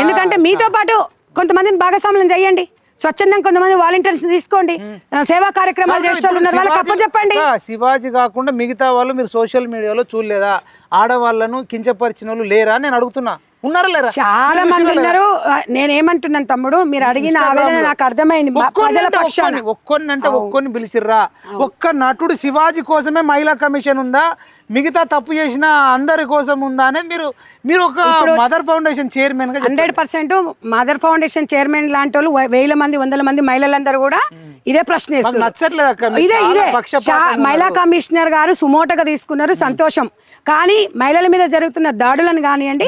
ఎందుకంటే మీతో పాటు కొంతమందిని భాగస్వాములను చేయండి, స్వచ్ఛందంగా కొంతమంది వాలంటీర్స్ తీసుకోండి, సేవా కార్యక్రమాలు చేసే వాళ్ళు ఉన్నారు, వాళ్ళకి అప్పచెప్పండి. శివాజీ కాకుండా మిగతా వాళ్ళు మీరు సోషల్ మీడియాలో చూడలేదా? ఆడవాళ్ళను కించపరిచిన వాళ్ళు లేరా నేను అడుగుతున్నా, ఉన్నారా లేరా? చాలా మంది ఉన్నారు. నేనేమంటున్నాను తమ్ముడు, మీరు అడిగిన ఆవేదన నాకు అర్థమైంది. ప్రజల పక్షాన ఒక్కొని పిలిచిర్రా? ఒక్క నటుడు శివాజీ కోసమే మహిళా కమిషన్ ఉందా, మిగతా తప్పు చేసిన అందరి కోసం ఉందా అనేది మీరు ఒక మదర్ ఫౌండేషన్ చైర్మన్ గా 100% మదర్ ఫౌండేషన్ చైర్మన్ లాంటి వాళ్ళు 1000 మంది 100 మంది మహిళలందరూ కూడా ఇదే ప్రశ్న వేస్తున్నారు. ఇదే మహిళా కమిషనర్ గారు సుమోటగా తీసుకున్నారు, సంతోషం. కానీ మహిళల మీద జరుగుతున్న దాడులను కానివ్వండి,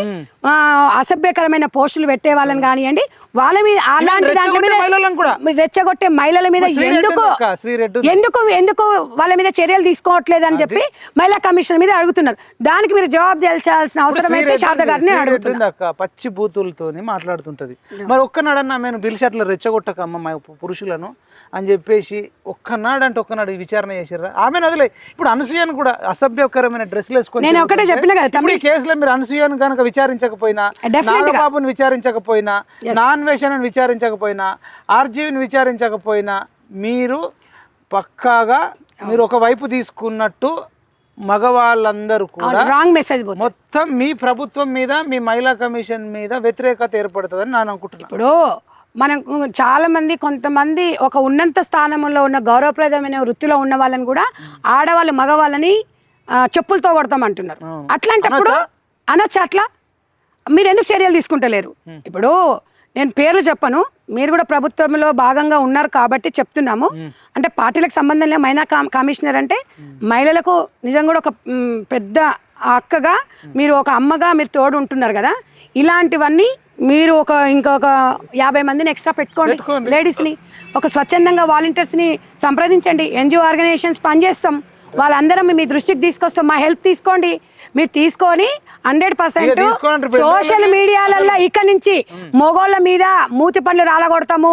అసభ్యకరమైన పోస్టులు పెట్టే వాళ్ళని కానివ్వండి, వాళ్ళ మీద అలాంటి దాంట్లో మీద రెచ్చగొట్టే మహిళల మీద ఎందుకు వాళ్ళ మీద చర్యలు తీసుకోవట్లేదు అని చెప్పి మహిళా కమిషన్ మీద అడుగుతున్నారు. దానికి మీరు జవాబు తెలియాల్సిన అవసరం అయితే శారద గారిని అడుగుతున్నారు. పచ్చి బూతులతో మాట్లాడుతుంటది. మరి ఒక్కనాడన్నా నేను పిలిచి అట్లా రెచ్చగొట్టకమ్మ పురుషులను అని చెప్పేసి ఒక్కనాడు విచారణ చేసిర్రా? ఆమెను వదిలే. ఇప్పుడు అనసూయను కూడా అసభ్యకరమైన డ్రెస్లు వేసుకొని, నేను ఒకటే చెప్పిన కదా, ఈ కేసులో మీరు అనసూయను కనుక విచారించకపోయినా, నాగబాబుని విచారించకపోయినా, నాన్వేషణను విచారించకపోయినా, ఆర్జీవిని విచారించకపోయినా, మీరు పక్కాగా మీరు ఒక వైపు తీసుకున్నట్టు మగవాళ్ళందరూ కూడా రాంగ్ మెసేజ్ మొత్తం మీ ప్రభుత్వం మీద, మీ మహిళా కమిషన్ మీద వ్యతిరేకత ఏర్పడుతుందని నేను అనుకుంటున్నాను. ఇప్పుడు మనం చాలా మంది, కొంతమంది ఒక ఉన్నత స్థానంలో ఉన్న గౌరవప్రదమైన వృత్తిలో ఉన్న వాళ్ళని కూడా ఆడవాళ్ళు మగవాళ్ళని చెప్పులతో కొడతామంటున్నారు. అట్లాంటప్పుడు అనొచ్చు అట్లా? మీరు ఎందుకు చర్యలు తీసుకుంటలేరు? ఇప్పుడు నేను పేర్లు చెప్పను, మీరు కూడా ప్రభుత్వంలో భాగంగా ఉన్నారు కాబట్టి చెప్తున్నాము. అంటే పార్టీలకు సంబంధం లేదు. మహిళా కమిషనర్ అంటే మహిళలకు నిజంగా కూడా ఒక పెద్ద అక్కగా, మీరు ఒక అమ్మగా మీరు తోడు ఉంటున్నారు కదా. ఇలాంటివన్నీ మీరు ఇంకొక 50 మందిని ఎక్స్ట్రా పెట్టుకోండి, లేడీస్ని. ఒక స్వచ్ఛందంగా వాలంటీర్స్ని సంప్రదించండి. ఎన్జిఓ ఆర్గనైజేషన్స్ పనిచేస్తాం, వాళ్ళందరం మీ దృష్టికి తీసుకొస్తాం. మా హెల్ప్ తీసుకోండి. మీరు తీసుకొని 100% సోషల్ మీడియాలలో ఇక్కడ నుంచి మొగోళ్ళ మీద మూతి పండ్లు రాలగొడతాము,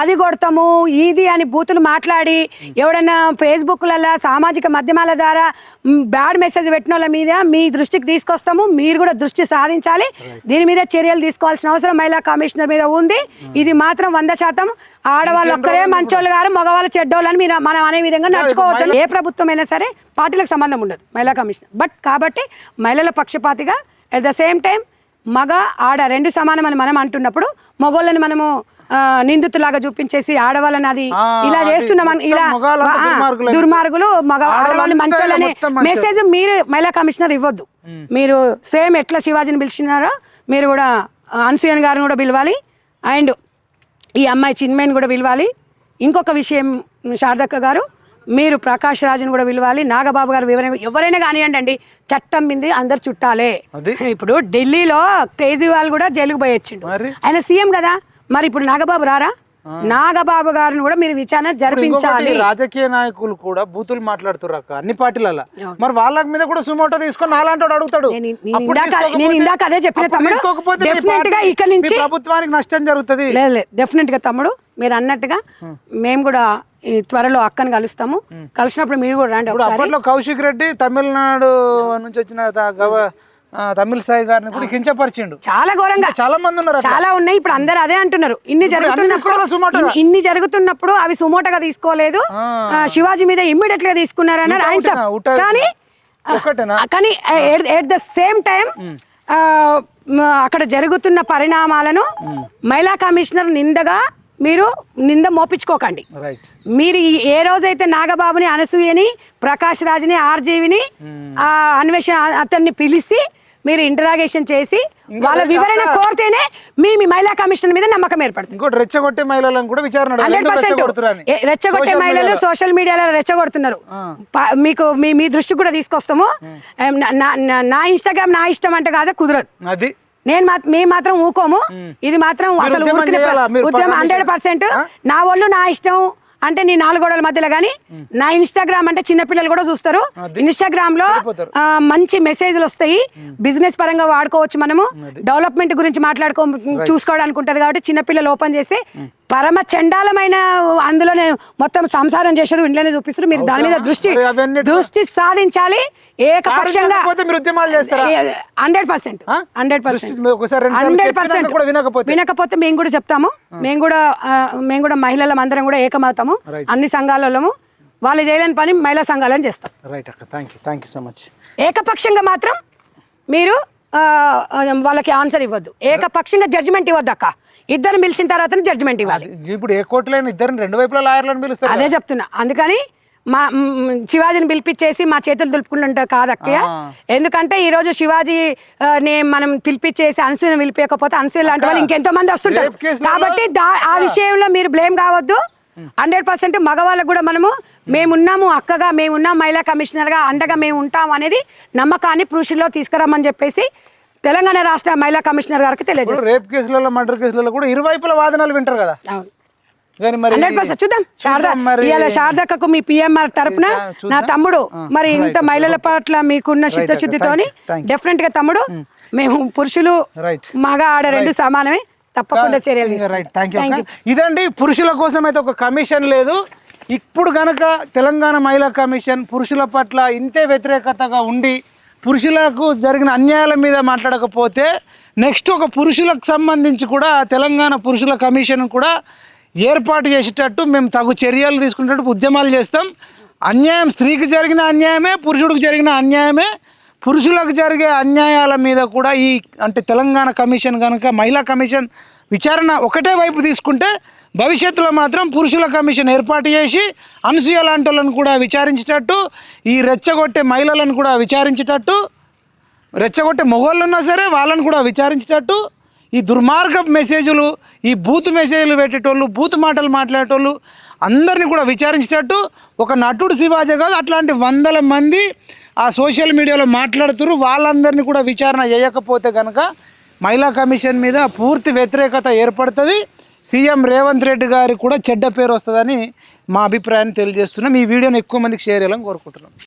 అది కొడతాము, ఇది అని బూతులు మాట్లాడి ఎవడన్నా ఫేస్బుక్లలో సామాజిక మాధ్యమాల ద్వారా బ్యాడ్ మెసేజ్ పెట్టిన వాళ్ళ మీద మీ దృష్టికి తీసుకొస్తాము. మీరు కూడా దృష్టి సాధించాలి. దీని మీద చర్యలు తీసుకోవాల్సిన అవసరం మహిళా కమిషనర్ మీద ఉంది. ఇది మాత్రం 100% ఆడవాళ్ళు ఒక్కరే మంచోళ్ళు గారు, మగవాళ్ళు చెడ్డోళ్ళని మీరు మనం అనే విధంగా నడుచుకోవద్దు. ఏ ప్రభుత్వం అయినా సరే పార్టీలకు సంబంధం ఉండదు మహిళా కమిషనర్. బట్ కాబట్టి మహిళల పక్షపాతిగా అట్ ద సేమ్ టైం మగ ఆడ రెండు సమానమని మనం అంటున్నప్పుడు మగోళ్ళని మనము నిందితులాగా చూపించేసి ఆడవాళ్ళని అది ఇలా చేస్తున్నామని, ఇలా దుర్మార్గులు మగ ఆడవాళ్ళు మంచోళ్ళనే మెసేజ్ మీరు మహిళా కమిషనర్ ఇవ్వద్దు. మీరు సేమ్ ఎట్లా శివాజీని పిలిచినారో మీరు కూడా అనసూయ గారిని కూడా పిలవాలి, అండ్ ఈ అమ్మాయి చిన్మయిని కూడా పిలవాలి. ఇంకొక విషయం శారదక్క గారు, మీరు ప్రకాష్ రాజుని కూడా పిలవాలి, నాగబాబు గారు వివరంగా ఎవరైనా కానివ్వండి అండి, చట్టం మీద అందరు చుట్టాలే. ఇప్పుడు ఢిల్లీలో క్రేజీ వాళ్ళు కూడా జైలుకు పోయొచ్చిండు, ఆయన సీఎం కదా. మరి ఇప్పుడు నాగబాబు రారా? నాగబాబు గారిని కూడా మీరు విచారణ జరిపించాలి. రాజకీయ నాయకులు కూడా బూతులు మాట్లాడుతున్నారు అన్ని పార్టీలలో, మరి వాళ్ళ మీద కూడా సుమోటో తీసుకొని అలాంటి అడుగుతాడు. నేను ఇందాక అదే చెప్పిన తమ్ముడు, డెఫినెట్ గా ఇక్కడ నుంచి ప్రభుత్వానికి నష్టం జరుగుతుంది. లేదు డెఫినెట్ గా తమ్ముడు, మీరు అన్నట్టుగా మేము కూడా త్వరలో అక్కని కలుస్తాము. కలిసినప్పుడు మీరు కూడా రండి. అప్పట్లో కౌశిక్ రెడ్డి తమిళనాడు నుంచి వచ్చిన తమిళ సాయి గారిని కూడా కించపరిచిండు చాలా ఘోరంగా. చాలా మంది ఉన్నారు, చాలా ఉన్నాయి. ఇప్పుడు అందరు అదే అంటున్నారు. ఇన్ని జరుగుతున్నప్పుడు అవి సుమోటగా తీసుకోలేదు, శివాజీ మీద ఇమ్మీడియట్ గా తీసుకున్నారన్నారు ఆయన. కానీ ఎట్ ద సేమ్ టైం అక్కడ జరుగుతున్న పరిణామాలను మహిళా కమిషనర్ మీరు నింద మోపించుకోకండి. మీరు ఏ రోజైతే నాగబాబుని, అనసూయని, ప్రకాష్ రాజ్ని, ఆర్జీవిని, అన్వేషణ అతన్ని పిలిచి మీరు ఇంటరాగేషన్ చేసి వాళ్ళ వివరణ కోరితేనే మీ మహిళా కమిషన్ మీద నమ్మకం ఏర్పడుతుంది. రెచ్చగొట్టే మహిళలను కూడా విచారణ 100% రెచ్చగొట్టే మహిళలు సోషల్ మీడియాలో రెచ్చగొడుతున్నారు. మీకు మీ దృష్టికి కూడా తీసుకొస్తాము. నా ఇన్స్టాగ్రామ్ నా ఇష్టం అంటే కాదా, కుదరదు. అది మేము మాత్రం ఊకోము. ఇది మాత్రం అసలు ఉద్యమం 100%. నా వాళ్ళు నా ఇష్టం, అంటే నీ 4 గోడల మధ్యలో కానీ నా ఇన్స్టాగ్రామ్ అంటే చిన్నపిల్లలు కూడా చూస్తారు. ఇన్స్టాగ్రామ్ లో మంచి మెసేజ్లు వస్తాయి, బిజినెస్ పరంగా వాడుకోవచ్చు, మనము డెవలప్మెంట్ గురించి చూసుకోవడానికి ఉంటది. కాబట్టి చిన్నపిల్లలు ఓపెన్ చేసి పరమ చండాలమైన అందులోనే మొత్తం సంసారం చేసేది ఇంట్లోనే చూపిస్తారు. మీరు దాని మీద దృష్టి సాధించాలి. ఏకపక్షంగా 100% వినకపోతే మేము కూడా చెప్తాము. మేము కూడా మహిళలం అందరం కూడా ఏకమవుతాము. అన్ని సంఘాలము వాళ్ళు చేయలేని పని మహిళా సంఘాలను చేస్తాం. ఏకపక్షంగా మాత్రం మీరు వాళ్ళకి ఆన్సర్ ఇవ్వద్దు. ఏకపక్షంగా జడ్జిమెంట్ ఇవ్వద్దు అక్క. ఇద్దరు పిలిచిన తర్వాత జడ్జిమెంట్ ఇవ్వాలి. ఇప్పుడు ఏ కోర్టులో ఇద్దరు 2 వైపులా లాయర్లను పిలుస్తారు. అదే చెప్తున్నా. అందుకని శివాజీని పిలిపించేసి మా చేతులు దులుపుకుంటుంటా కాదక్కయ్య. ఎందుకంటే ఈ రోజు శివాజీ మనం పిలిపించేసి అనసూయను పిలిపించకపోతే అనసూయ లాంటి వాళ్ళు ఇంకెంతో మంది వస్తుంటారు. కాబట్టి ఆ విషయంలో మీరు బ్లేమ్ కావద్దు. 100% మగవాళ్ళకు కూడా మేమున్నాము అక్కగా, మేమున్నాం మహిళా కమిషనర్గా, అండగా మేము ఉంటాం అనేది నమ్మకాన్ని పురుషుల్లో తీసుకురమ్మని చెప్పేసి తెలంగాణ రాష్ట్ర మహిళా కమిషనర్ గారికి తెలియజేస్తారు. రేప్ కేసులలో, మర్డర్ కేసులలో కూడా ఇరువైపుల వాదనలు వింటారు కదా. 100% చూద్దాం. శారదక్కకు మీ పిఎంఆర్ తరపున నా తమ్ముడు మరి ఇంత మహిళల పట్ల మీకున్న చిత్తశుద్ధితోని డెఫినెట్ గా తమ్ముడు, మేము పురుషులు మగ ఆడ 2 సమానమే, తప్పకుండా చర్యలు. ఇదండి, పురుషుల కోసం అయితే ఒక కమిషన్ లేదు. ఇప్పుడు గనక తెలంగాణ మహిళా కమిషన్ పురుషుల పట్ల ఇంతే వ్యతిరేకతగా ఉండి పురుషులకు జరిగిన అన్యాయాల మీద మాట్లాడకపోతే నెక్స్ట్ ఒక పురుషులకు సంబంధించి కూడా తెలంగాణ పురుషుల కమిషన్ కూడా ఏర్పాటు చేసేటట్టు మేము తగు చర్యలు తీసుకునేటట్టు ఉద్యమాలు చేస్తాం. అన్యాయం స్త్రీకి జరిగిన అన్యాయమే, పురుషుడికి జరిగిన అన్యాయమే. పురుషులకు జరిగే అన్యాయాల మీద కూడా అంటే తెలంగాణ కమిషన్ కనుక మహిళా కమిషన్ విచారణ ఒకటే వైపు తీసుకుంటే భవిష్యత్తులో మాత్రం పురుషుల కమిషన్ ఏర్పాటు చేసి అనసూయ లాంటి వాళ్ళను కూడా విచారించేటట్టు, ఈ రెచ్చగొట్టే మహిళలను కూడా విచారించేటట్టు, రెచ్చగొట్టే మగవాళ్ళు ఉన్నా సరే వాళ్ళని కూడా విచారించేటట్టు, ఈ దుర్మార్గ మెసేజ్లు, ఈ బూత్ మెసేజ్లు పెట్టేటోళ్ళు, బూత్ మాటలు మాట్లాడేటోళ్ళు అందరినీ కూడా విచారించేటట్టు ఒక నటుడు శివాజీ కాదు, అట్లాంటి 100 మంది ఆ సోషల్ మీడియాలో మాట్లాడుతున్నారు. వాళ్ళందరినీ కూడా విచారణ చేయకపోతే కనుక మహిళా కమిషన్ మీద పూర్తి వ్యతిరేకత ఏర్పడుతుంది. సీఎం రేవంత్ రెడ్డి గారికి కూడా చెడ్డ పేరు వస్తుందని మా అభిప్రాయాన్ని తెలియజేస్తున్నాం. ఈ వీడియోని ఎక్కువ మందికి షేర్ చేయాలని కోరుకుంటున్నాం.